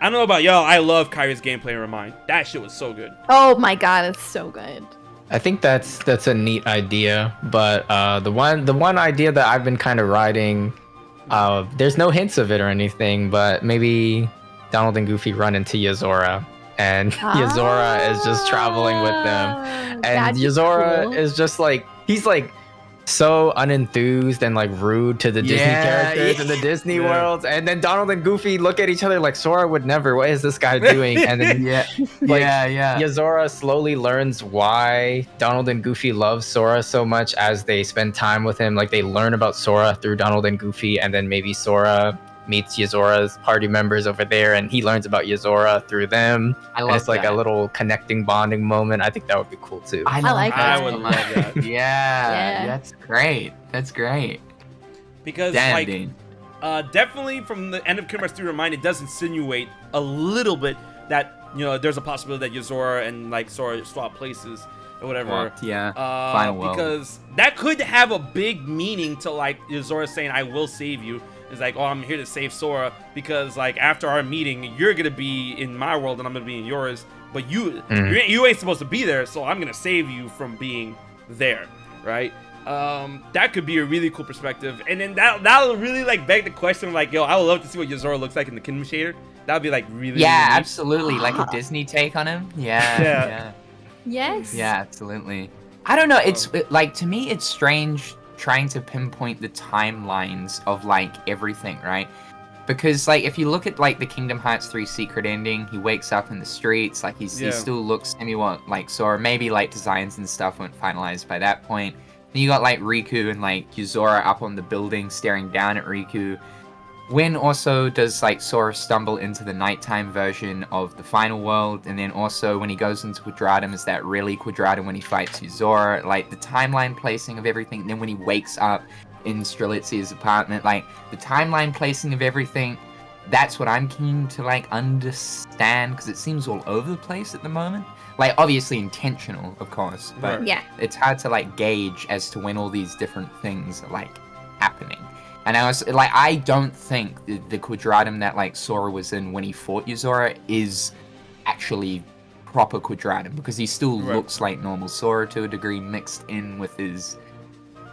I don't know about y'all, I love Kairi's gameplay in Remind. That shit was so good. Oh my god, it's so good. I think that's a neat idea, but the one idea that I've been kind of riding, there's no hints of it or anything, but maybe Donald and Goofy run into Yozora, and Yozora is just traveling with them, and Yozora is just like, he's like so unenthused and like rude to the Disney characters in the Disney worlds, and then Donald and Goofy look at each other like, Sora would never, what is this guy doing? And then Yozora slowly learns why Donald and Goofy love Sora so much as they spend time with him. Like they learn about Sora through Donald and Goofy, and then maybe Sora meets Yozora's party members over there, and he learns about Yozora through them. It's like a little connecting, bonding moment. I think that would be cool too. I like that. I would love that. Yeah, that's great. That's great. Because definitely from the end of Kingdom Hearts 3 Remind, it does insinuate a little bit that there's a possibility that Yozora and like Sora swap places or whatever. Final world. Because that could have a big meaning to like Yozora saying, "I will save you." It's like, oh, I'm here to save Sora because like after our meeting, you're gonna be in my world and I'm gonna be in yours, but you ain't supposed to be there, so I'm gonna save you from being there, right? That could be a really cool perspective, and then that'll really like beg the question, like, yo, I would love to see what Yozora looks like in the Kingdom shader. That'd be like really unique. Absolutely, like a Disney take on him. Yes. Yeah, absolutely. I don't know. It's like, to me, it's strange trying to pinpoint the timelines of like everything, right? Because like if you look at like the Kingdom Hearts 3 secret ending, he wakes up in the streets, like he still looks somewhat like Sora. Maybe like designs and stuff weren't finalized by that point. Then you got like Riku and like Yozora up on the building staring down at Riku. When also does like Sora stumble into the nighttime version of the final world, and then also when he goes into Quadratum, is that really Quadratum when he fights Yozora? Like the timeline placing of everything, and then when he wakes up in Strelitzia's apartment, like the timeline placing of everything, that's what I'm keen to like understand, because it seems all over the place at the moment. Like obviously intentional, of course, but it's hard to like gauge as to when all these different things are like happening. And I was like, I don't think the Quadratum that like Sora was in when he fought Yozora is actually proper Quadratum, because he still looks like normal Sora to a degree, mixed in with his,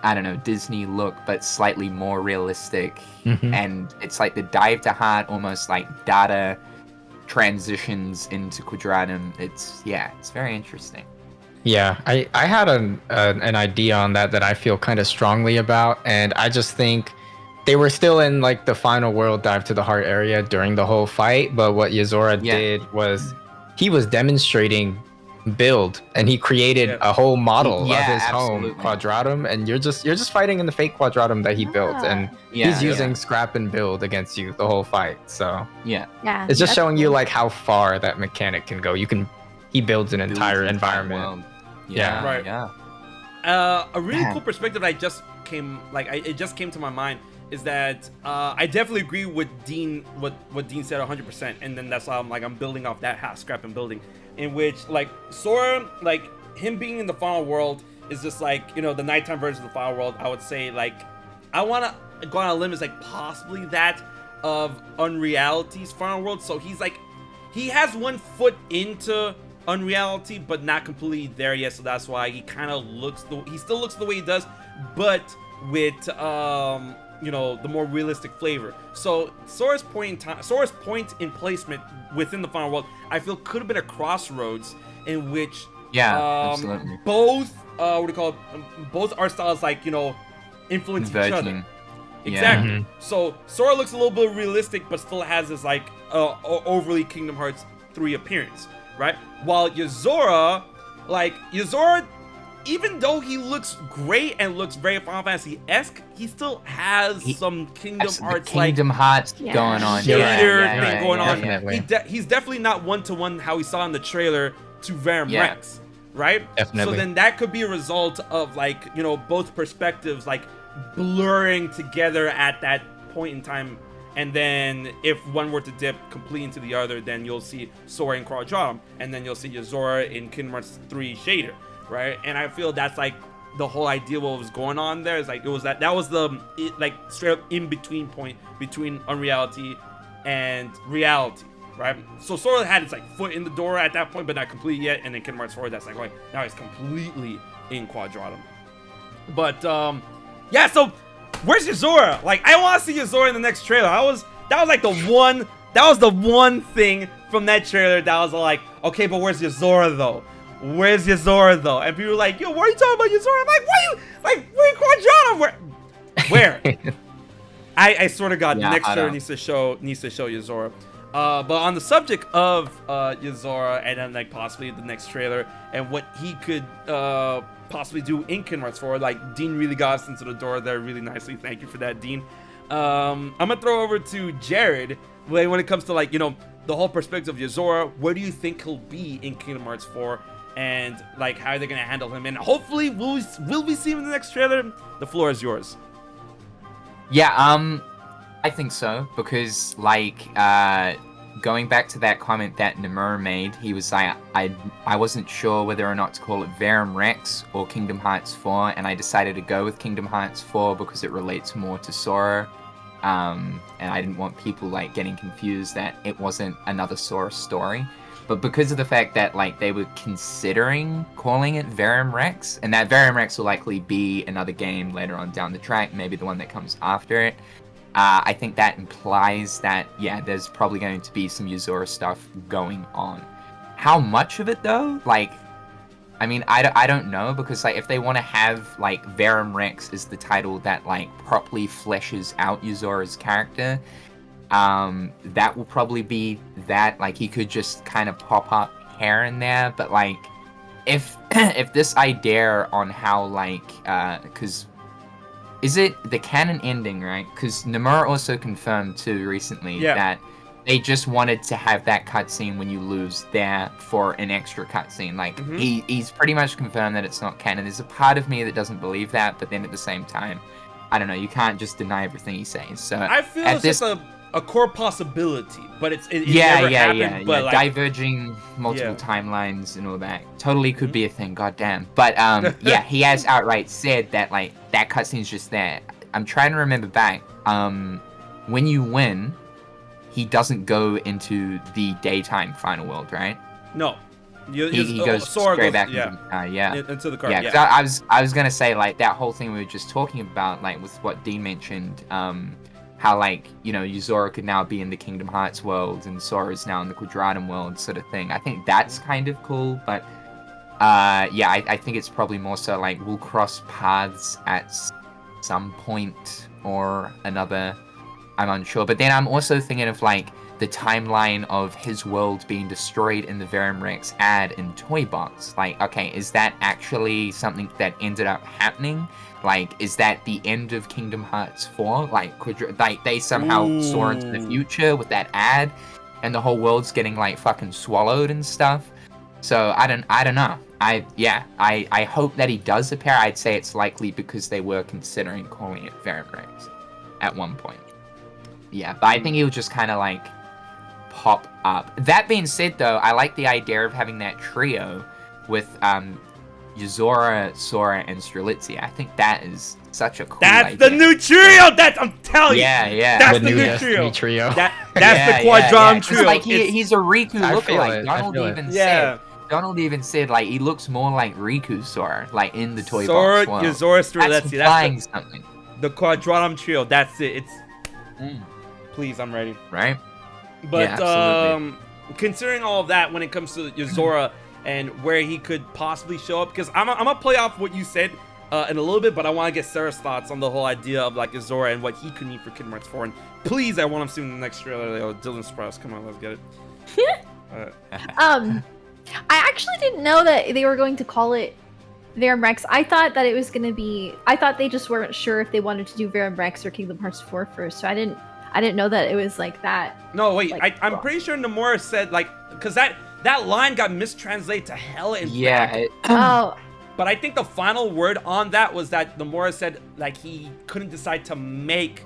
I don't know, Disney look, but slightly more realistic. And it's like the dive to heart, almost like data transitions into Quadratum. It's very interesting. Yeah, I had an idea on that I feel kind of strongly about, and I just think they were still in like the final world dive to the heart area during the whole fight, but what Yozora did was he was demonstrating build, and he created a whole model of his home Quadratum, and you're just fighting in the fake Quadratum that he built, and he's using scrap and build against you the whole fight. So it's just showing you like how far that mechanic can go. He builds an entire environment. A really cool perspective it just came to my mind is that I definitely agree with Dean, what Dean said 100%, and then that's why I'm building off that half scrap and building, in which like Sora, like him being in the final world is just like, the nighttime version of the final world. I would say like I want to go on a limb is like possibly that of Unreality's final world. So he's like, he has one foot into Unreality but not completely there yet, so that's why he kind of he still looks the way he does, but with the more realistic flavor. So Sora's point in placement within the final world, I feel could have been a crossroads in which absolutely. Both both art styles influence each other. Exactly. So Sora looks a little bit realistic but still has this overly Kingdom Hearts 3 appearance, right? While Yozora, even though he looks great and looks very Final Fantasy-esque, he still has some Kingdom Hearts going on. Shader thing going on. He's definitely not one-to-one how we saw in the trailer to Vane Rex, right? Definitely. So then that could be a result of both perspectives blurring together at that point in time. And then if one were to dip completely into the other, then you'll see Sora in Quadratum, and then you'll see Yozora in Kingdom Hearts 3 shader, right? And I feel that's the whole idea what was going on there is like it was that was the like straight up in between point between unreality and reality, right? So Sora had his like foot in the door at that point, but not completely yet. And then Kingdom Hearts 4, that's like, wait, now he's completely in Quadratum. But yeah, so where's Yozora? Like, I want to see Yozora in the next trailer. That was like the one thing from that trailer that was like, okay, but where's Yozora though? Where's Yozora though? And people were like, yo, what are you talking about Yozora? I'm like, what are you like? We're in Quadratum. Where? I swear to God, the next trailer needs to show Yozora. But on the subject of Yozora and then like possibly the next trailer and what he could possibly do in Kingdom Hearts 4, like Dean really got us into the door there really nicely. Thank you for that, Dean. I'm gonna throw over to Jared when it comes to like, you know, the whole perspective of Yozora. Where do you think he'll be in Kingdom Hearts 4, and like how they're gonna handle him? And hopefully, will we see him in the next trailer? The floor is yours. Yeah, I think so, because like going back to that comment that Nomura made, he was like, I wasn't sure whether or not to call it Verum Rex or Kingdom Hearts 4, and I decided to go with Kingdom Hearts 4 because it relates more to Sora. And I didn't want people like getting confused that it wasn't another Sora story. But because of the fact that like they were considering calling it Verum Rex, and that Verum Rex will likely be another game later on down the track, maybe the one that comes after it, I think that implies that, yeah, there's probably going to be some Yozora stuff going on. How much of it though? Like, I mean, I don't know, because like if they want to have like Verum Rex is the title that like properly fleshes out Yozora's character, that will probably be that. Like he could just kind of pop up here and there, but like if this idea on how like because is it the canon ending, right? Because Nomura also confirmed too recently that they just wanted to have that cutscene when you lose there for an extra cutscene. Like he's pretty much confirmed that it's not canon. There's a part of me that doesn't believe that, but then at the same time, I don't know. You can't just deny everything he's saying. So I feel it's just a core possibility, but it never happened. But like, diverging multiple timelines and all that totally could be a thing. Goddamn. But yeah, he has outright said that like that cutscene's just there. I'm trying to remember back. When you win, he doesn't go into the daytime final world, right? No. He goes straight back into the car. Yeah, 'cause I was gonna say like that whole thing we were just talking about, like with what Dean mentioned, how like, you know, Yozora could now be in the Kingdom Hearts world and Sora's now in the Quadratum world sort of thing. I think that's kind of cool, but yeah, I think it's probably more so like we'll cross paths at some point or another. I'm unsure. But then I'm also thinking of like the timeline of his world being destroyed in the Verum Rex ad in Toy Box. Like, okay, is that actually something that ended up happening? Like, is that the end of Kingdom Hearts 4? Like, they somehow soar into the future with that ad, and the whole world's getting like fucking swallowed and stuff. So I don't know. I hope that he does appear. I'd say it's likely because they were considering calling it Verum Rex at one point. Yeah, but I think he'll just kind of like pop up. That being said, though, I like the idea of having that trio with Yozora, Sora, and Strelitzia. I think that is such a cool idea. That's the new trio! I'm telling you! Yeah. That's the new trio. That's the Quadratum trio. Like, he's a Riku lookalike. Donald even said, like, he looks more like Riku Sora, like, in the Toy Box world. Yozora, Strelitzia. That's something. The Quadratum trio, that's it. It's... Please, I'm ready. Right? But considering all of that, when it comes to Yozora and where he could possibly show up, because I'm gonna play off what you said in a little bit, but I want to get Sarah's thoughts on the whole idea of like Yozora and what he could need for Kingdom Hearts 4. And please, I want him soon in the next trailer. Dylan Sprouse, come on, let's get it. I actually didn't know that they were going to call it Verum Rex. I thought that it was going to be... I thought they just weren't sure if they wanted to do Verum Rex or Kingdom Hearts 4 first, so I didn't know that it was like that. No, wait, like, I'm pretty sure Nomura said, like... Because that line got mistranslated to hell and back. Oh. But I think the final word on that was that Nomura said, like, he couldn't decide to make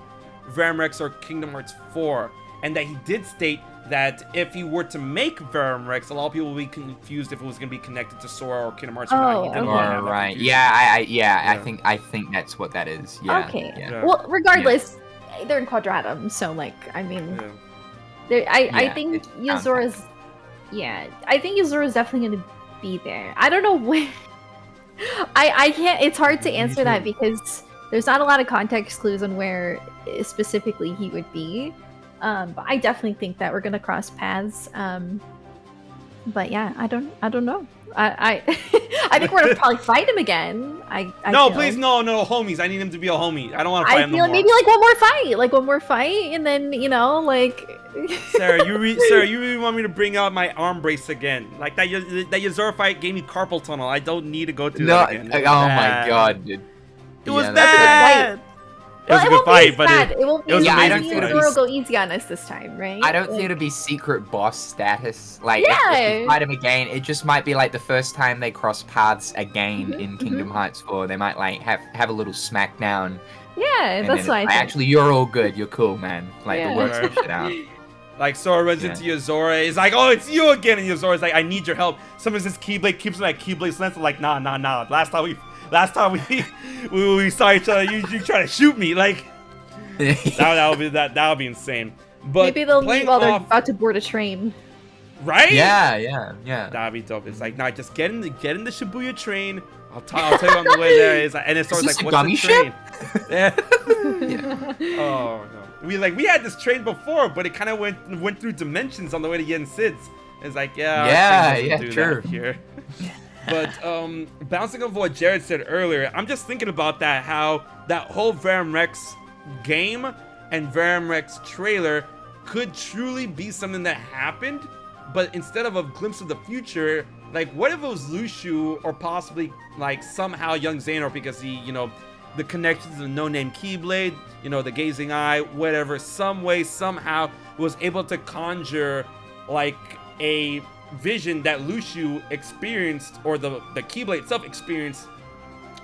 Verum Rex or Kingdom Hearts 4. And that he did state that if he were to make Verum Rex, a lot of people would be confused if it was going to be connected to Sora or Kingdom Hearts or not. He didn't want to have that Right. confusion. Yeah. I think that's what that is. Yeah. Okay. Yeah. Well, regardless, they're in Quadratum, so like, I mean, I think it sounds Yozora's. Yeah, I think Yozora's definitely going to be there. I don't know when. I can't. It's hard to answer that because there's not a lot of context clues on where specifically he would be. But I definitely think that we're gonna cross paths. But yeah, I don't know. I think we're gonna probably fight him again. No, feel. please, no, homies. I need him to be a homie. I don't want to fight I him feel no more. maybe like one more fight, and then like. Sarah, you really want me to bring out my arm brace again? Like that Yozora fight gave me carpal tunnel. I don't need to go through that again. Oh my god, dude. It was Yeah, bad. It was a good fight, but it won't be. it was Yeah, I amazing don't think fight. Yozora go easy on us this time, right? I don't think it'll be secret boss status. Like, Yeah. if we fight him again, it just might be like the first time they cross paths again in Kingdom Hearts 4. They might like have a little smackdown. Yeah, And that's then why. it's like, actually, you're all good. You're cool, man. Like, Yeah. the works some shit out. Like Sora runs into Yozora, is like, "Oh, it's you again," and Yozora's like, "I need your help." Someone says Keyblade, keeps him at Keyblade's length. I'm like, nah. Last time we saw each other, you try to shoot me. Like that would be insane. But Maybe they'll playing leave while they're off- about to board a train. right? Yeah. That'd be dope. It's like, nah, just get in the Shibuya train. I'll tell you on the way there. It's like, and it's sort of this like, a what's gummy the train? Yeah. Oh no. We had this train before, but it kind of went through dimensions on the way to Yen Sid's. It's like, true. Here. But bouncing off what Jared said earlier, I'm just thinking about how that whole Verum Rex game and Verum Rex trailer could truly be something that happened, but instead of a glimpse of the future, like what if it was Lushu or possibly like somehow young Xehanort, because he, the connections of No Name Keyblade, the Gazing Eye, whatever, some way, somehow was able to conjure like a vision that Lushu experienced, or the Keyblade itself experienced,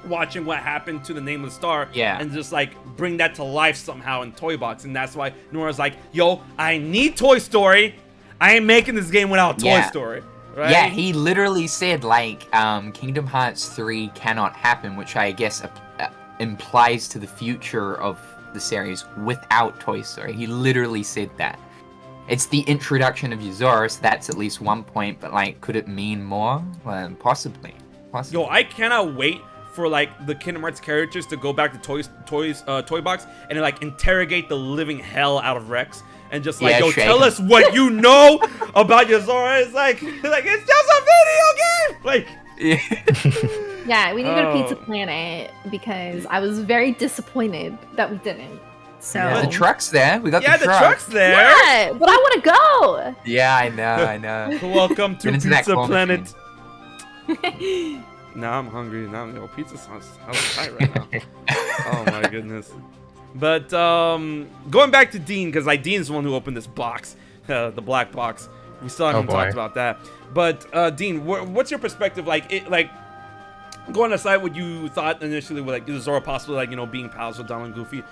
watching what happened to the Nameless Star, and just like bring that to life somehow in Toy Box. And that's why Nora's like, yo, I need Toy Story. I ain't making this game without Toy Story. Right? Yeah, he literally said like Kingdom Hearts 3 cannot happen, which I guess implies to the future of the series without Toy Story. He literally said that. It's the introduction of Yozora, so that's at least one point, but like, could it mean more? Well, possibly. Yo, I cannot wait for like the Kingdom Hearts characters to go back to Toy Box and like interrogate the living hell out of Rex and just like, yo, tell us what you know about Yozora. It's like it's just a video game. Like, yeah, we need to go to Pizza Planet because I was very disappointed that we didn't. So the truck's there. We got the truck. the truck's there. Yeah, but I want to go. Yeah, I know. Welcome to Into that Pizza claw Planet. Now I'm hungry. Now pizza sounds tight right now. Oh my goodness. But going back to Dean, because like Dean's the one who opened this box, the black box. We still haven't talked about that. But Dean, what's your perspective? Like going aside what you thought initially with like Yozora possibly like being pals with Donald and Goofy.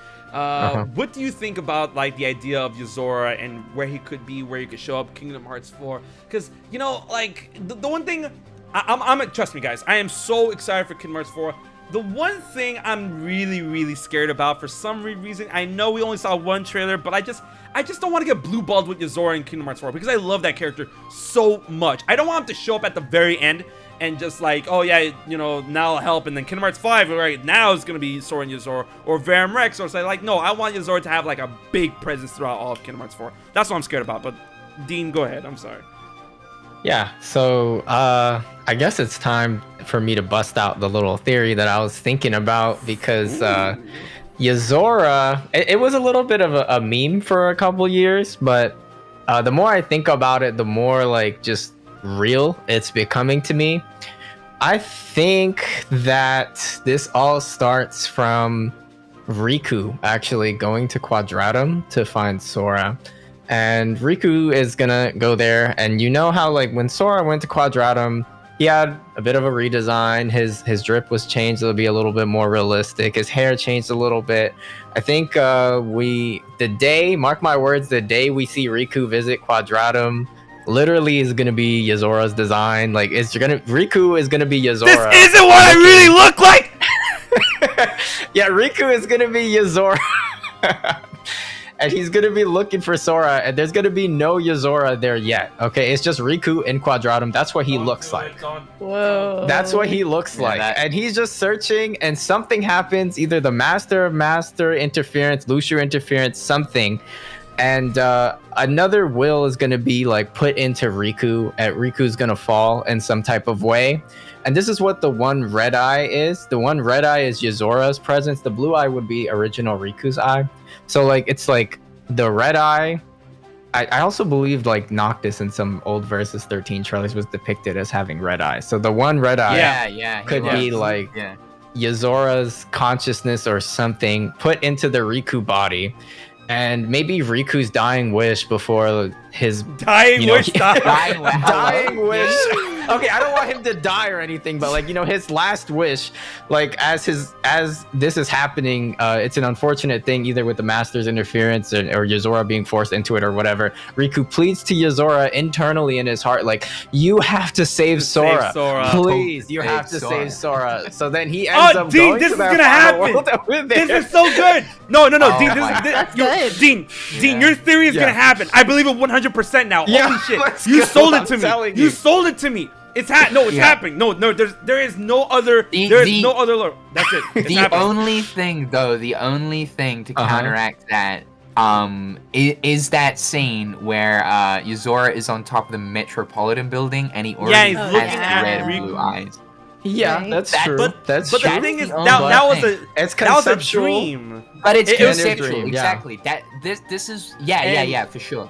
What do you think about like the idea of Yozora and where he could be, where he could show up Kingdom Hearts 4? Because like the one thing I'm trust me guys, I am so excited for Kingdom Hearts 4. The one thing I'm really scared about for some reason, I know we only saw one trailer, but I just don't want to get blue balled with Yozora in Kingdom Hearts 4 because I love that character so much. I don't want him to show up at the very end and just like, oh yeah, now I'll help, and then Kingdom Hearts 5, right now it's gonna be Sora and Yozora, or Verum Rex, or say like, no, I want Yozora to have like a big presence throughout all of Kingdom Hearts 4. That's what I'm scared about. But Dean, go ahead. I'm sorry. Yeah, so I guess it's time for me to bust out the little theory that I was thinking about, because Yozora, it was a little bit of a meme for a couple years, but the more I think about it, the more like just real it's becoming to me. I think that this all starts from Riku actually going to Quadratum to find Sora. And Riku is gonna go there, and you know how like when Sora went to Quadratum, he had a bit of a redesign. His drip was changed. It'll be a little bit more realistic. His hair changed a little bit. I think mark my words, the day we see Riku visit Quadratum, literally is gonna be Yozora's design. Like Riku is gonna be Yozora. This isn't what I really look like. Yeah, Riku is gonna be Yozora. And he's gonna be looking for Sora, and there's gonna be no Yozora there yet. Okay, it's just Riku in Quadratum. That's what he looks like. Whoa. That's what he looks like. And he's just searching, and something happens. Either the Master interference, Lucio interference, something. And another will is gonna be like put into Riku, and Riku's gonna fall in some type of way. And this is what the one red eye is. The one red eye is Yozora's presence. The blue eye would be original Riku's eye. So like it's like the red eye. I also believed like Noctis in some old Versus 13 trailers was depicted as having red eyes. So the one red eye could be like Yozora's consciousness or something put into the Riku body. And maybe Riku's dying wish before his dying wish. Dying wish. Okay, I don't want him to die or anything, but like his last wish, like as this is happening, it's an unfortunate thing either with the Master's interference or Yozora being forced into it or whatever. Riku pleads to Yozora internally in his heart, like, you have to save Sora. Please, you have to save Sora. So then he ends up Dean, going this to is that gonna happen. world that we're there. This is so good. No, Oh Dean, my Dean, your theory is gonna happen. I believe it 100% now. Yeah, Holy shit! let's You go. sold it I'm to me. telling You you. sold it to me. It's happening. No, there is no other. There is no other lore. That's it. It's happening. Only thing to counteract that is that scene where Yozora is on top of the Metropolitan building and he already he's has looking at red Riku. blue eyes. Yeah, Right? that's That- true. But That's but true. the thing is, That's that the was thing. It's that was a conceptual. dream. But it's It was conceptual, dream, yeah. exactly. That this is for sure.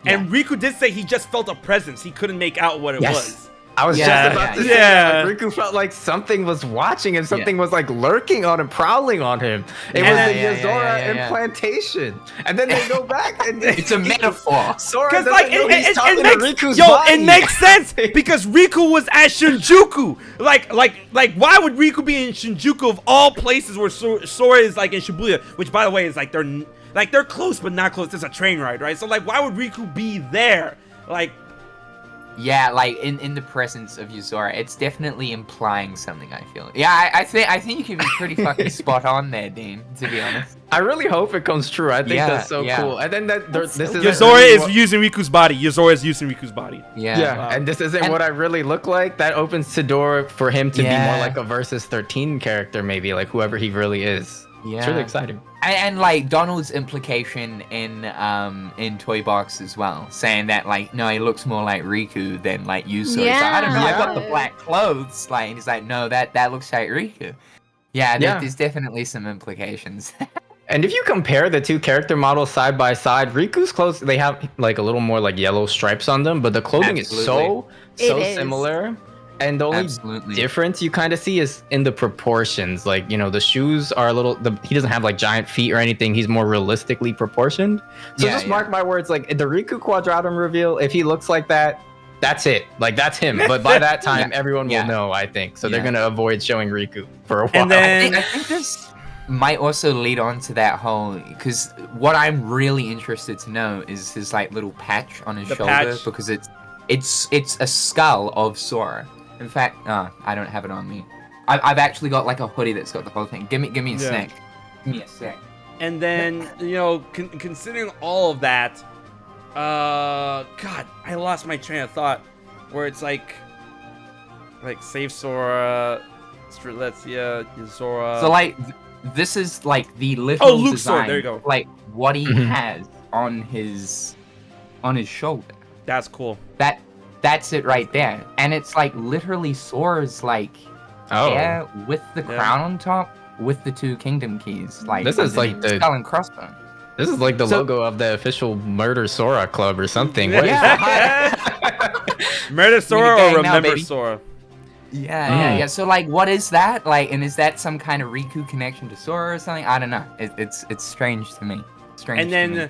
Yeah. And Riku did say he just felt a presence. He couldn't make out what it Yes. was. I was Yeah, just about to say that. Like, Riku felt like something was watching him. Something was like lurking on him, prowling on him. It was the Yozora implantation. And then they go back and It's a metaphor. Sora Because doesn't like know he's talking to Riku's it body. makes sense because Riku was at Shinjuku. Like why would Riku be in Shinjuku of all places where Sora is like in Shibuya? Which by the way is like they're close but not close. It's a train ride, right? So like why would Riku be there? Like. Yeah, like in the presence of Yozora, it's definitely implying something. I feel. Yeah, I think you can be pretty fucking spot on there, Dean. To be honest. I really hope it comes true. I think Yeah, that's so yeah. cool. And then this is Yozora is using Riku's body. Yozora is using Riku's body. Yeah. and this isn't And- what I really look like. That opens the door for him to be more Yeah. like a Versus 13 character, maybe like whoever he really is. It's really exciting. And like Donald's implication in Toy Box as well, saying that like no, he looks more like Riku than like you. So he's like, I don't know, I got the black clothes. Like, and he's like, no, that looks like Riku. Yeah, there's definitely some implications. And if you compare the two character models side by side, Riku's clothes, they have like a little more like yellow stripes on them, but the clothing is so similar. And the only difference you kind of see is in the proportions. Like, the shoes are he doesn't have like giant feet or anything. He's more realistically proportioned. So just mark my words, like the Riku Quadratum reveal, if he looks like that, that's it. Like that's him. But by that time, everyone will know, I think. So they're going to avoid showing Riku for a while. And then I think this might also lead on to that whole, because what I'm really interested to know is his like little patch on his shoulder, because it's a skull of Sora. In fact, I don't have it on me. I've actually got like a hoodie that's got the whole thing. Give me a sec. Give me a sec. And then considering all of that, God, I lost my train of thought. Where it's like save Sora, Strelitzia, Yozora. So like, this is like the literal Luke design, sword. There you go. Like what he has on his shoulder. That's cool. That's it right there. And it's like literally Sora's like hair with the crown on top with the two kingdom keys. Like this is like the skull and crossbone. This is like the logo of the official Murder Sora Club or something. Murder Sora or Remember Sora? Yeah. So like, what is that? Like, and is that some kind of Riku connection to Sora or something? I don't know. It's strange to me. And then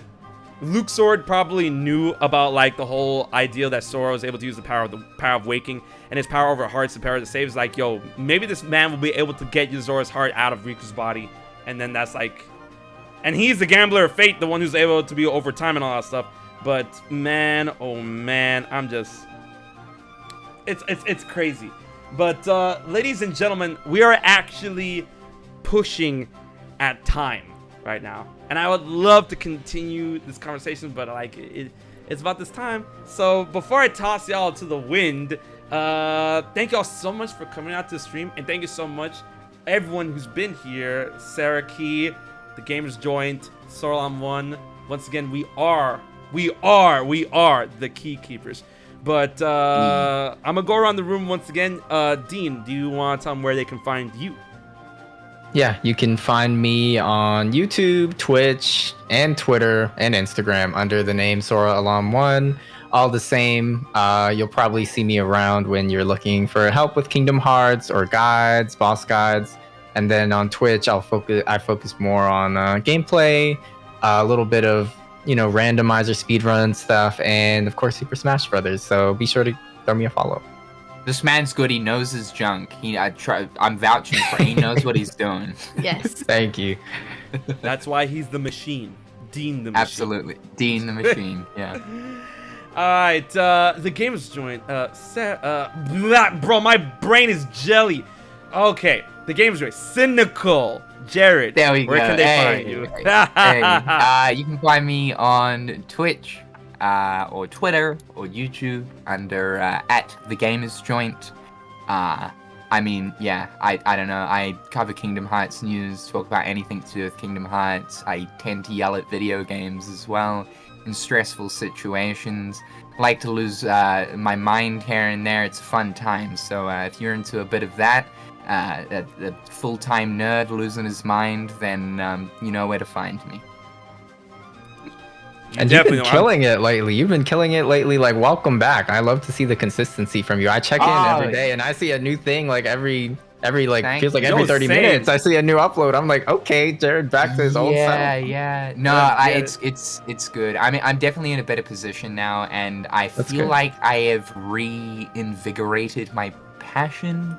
Luke Sword probably knew about like the whole idea that Sora was able to use the power of waking and his power over hearts, the power to save. Is like, yo, maybe this man will be able to get Yozora's heart out of Riku's body, and then that's like, and he's the gambler of fate, the one who's able to be over time and all that stuff. But man, oh man, I'm just, it's crazy. But ladies and gentlemen, we are actually pushing at time right now, and I would love to continue this conversation, but like it's about this time. So before I toss y'all to the wind, thank y'all so much for coming out to the stream, and thank you so much everyone who's been here. Sarah Key, the Gamers Joint, Sorlam One. Once again, we are the Key Keepers. But I'm gonna go around the room once again. Dean, do you want to tell them where they can find you? Yeah, you can find me on YouTube, Twitch, and Twitter and Instagram under the name Sora Alam 1. All the same. You'll probably see me around when you're looking for help with Kingdom Hearts or guides, boss guides. And then on Twitch, I focus more on gameplay, a little bit of randomizer speedrun stuff, and of course Super Smash Brothers. So be sure to throw me a follow. This man's good. He knows his junk. I'm vouching for. He knows what he's doing. Yes. Thank you. That's why he's the machine. Dean the machine. Absolutely. Dean the machine. Yeah. Alright, the Gamers Joint. Bro, my brain is jelly. Okay, the Gamers Joint. Cynical. Jared. There we go. Where can they find you? You can find me on Twitch, or Twitter, or YouTube under at the Gamers Joint. I mean, yeah, I don't know. I cover Kingdom Hearts news, talk about anything to do with Kingdom Hearts. I tend to yell at video games as well in stressful situations. I like to lose my mind here and there. It's a fun time. So if you're into a bit of that, a full-time nerd losing his mind, then you know where to find me. And you've been killing it lately. You've been killing it lately. Like, welcome back. I love to see the consistency from you. I check in every day, and I see a new thing. Like every like feels like every 30 minutes. I see a new upload. I'm like, okay, Jared, back to his old self. Yeah. No, it's good. I mean, I'm definitely in a better position now, and I feel like I have reinvigorated my passion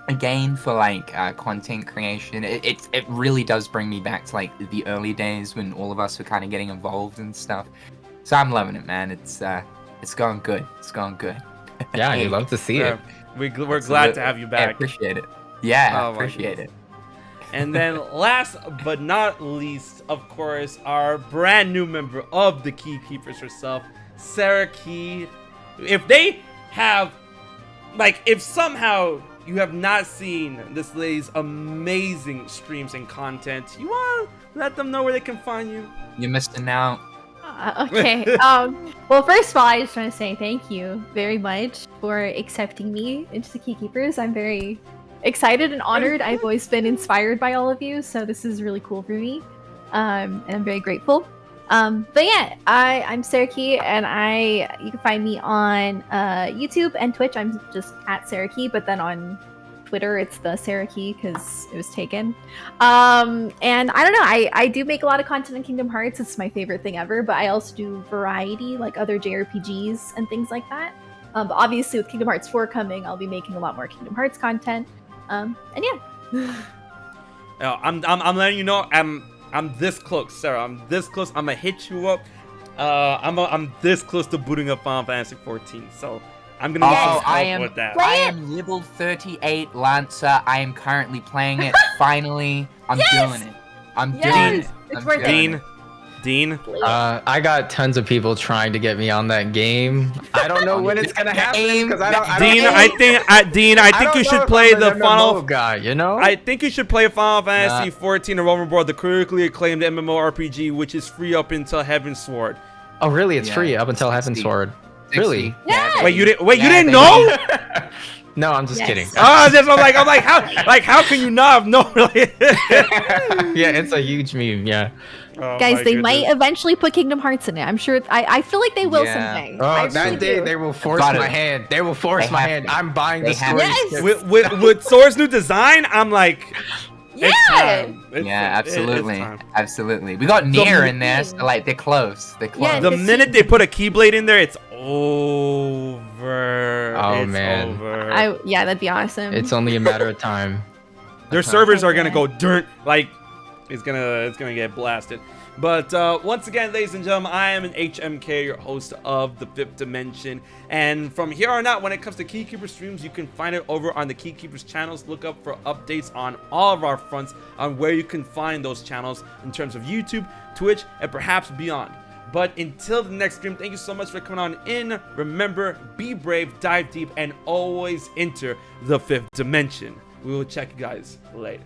again for like content creation. It really does bring me back to like the early days when all of us were kind of getting involved and stuff. So I'm loving it, man. It's going good. It's going good. Yeah, you love to see it. We're glad to have you back. I appreciate it. Yeah, appreciate it. And then last but not least, of course, our brand new member of the Key Keepers herself, Sarah Key. If they have, like, if somehow you have not seen this lady's amazing streams and content, you want to let them know where they can find you? You're missing out. Okay. Well, first of all, I just want to say thank you very much for accepting me into the Key Keepers. I'm very excited and honored. I've always been inspired by all of you, so this is really cool for me. And I'm very grateful. But yeah, I'm Sarah Key, and you can find me on YouTube and Twitch. I'm just at Sarah Key, but then on Twitter it's the Sarah Key because it was taken. And I don't know, I do make a lot of content in Kingdom Hearts. It's my favorite thing ever, but I also do variety, like other JRPGs and things like that. But obviously with Kingdom Hearts 4 coming, I'll be making a lot more Kingdom Hearts content. And yeah. I'm letting you know, I'm this close, Sarah. I'm this close. I'm gonna hit you up. I'm this close to booting up Final Fantasy 14, so I'm gonna need some help with that. I am level 38 Lancer. I am currently playing it. Finally, I'm doing it. I'm doing it. It's worth it. Dean. I got tons of people trying to get me on that game. I don't know when it's gonna happen because I think you should play the Final guy. You know, I think you should play Final Fantasy 14 or Overboard, the critically acclaimed MMORPG, which is free up until Heaven's Sword. Oh, really? It's free up until Heaven's Sword. Really? Yeah. Wait, you didn't know? No, I'm just kidding. Oh, I'm like, how can you not have known? Yeah, it's a huge meme. Yeah. Oh, guys, they might eventually put Kingdom Hearts in it. I'm sure. I feel like they will someday. Oh, that day they will force my hand. They will force my hand. I'm buying the story. Yes. With Sora's new design, I'm like, Yeah. It's time. Yeah, It's absolutely, time. absolutely. We got near in there, so like they're close. They're close. Yeah, The it's- minute they put a Keyblade in there, it's over. Oh, It's man. over. Yeah, that'd be awesome. It's only a matter of time. Their servers are gonna Yeah. go dirt. Like, it's gonna get blasted. But once again, ladies and gentlemen, I am an HMK, your host of the Fifth Dimension. And from here on out, when it comes to Keykeeper streams, you can find it over on the Keykeepers channels. Look up for updates on all of our fronts on where you can find those channels in terms of YouTube, Twitch, and perhaps beyond. But until the next stream, thank you so much for coming on in. Remember, be brave, dive deep, and always enter the Fifth Dimension. We will check you guys later.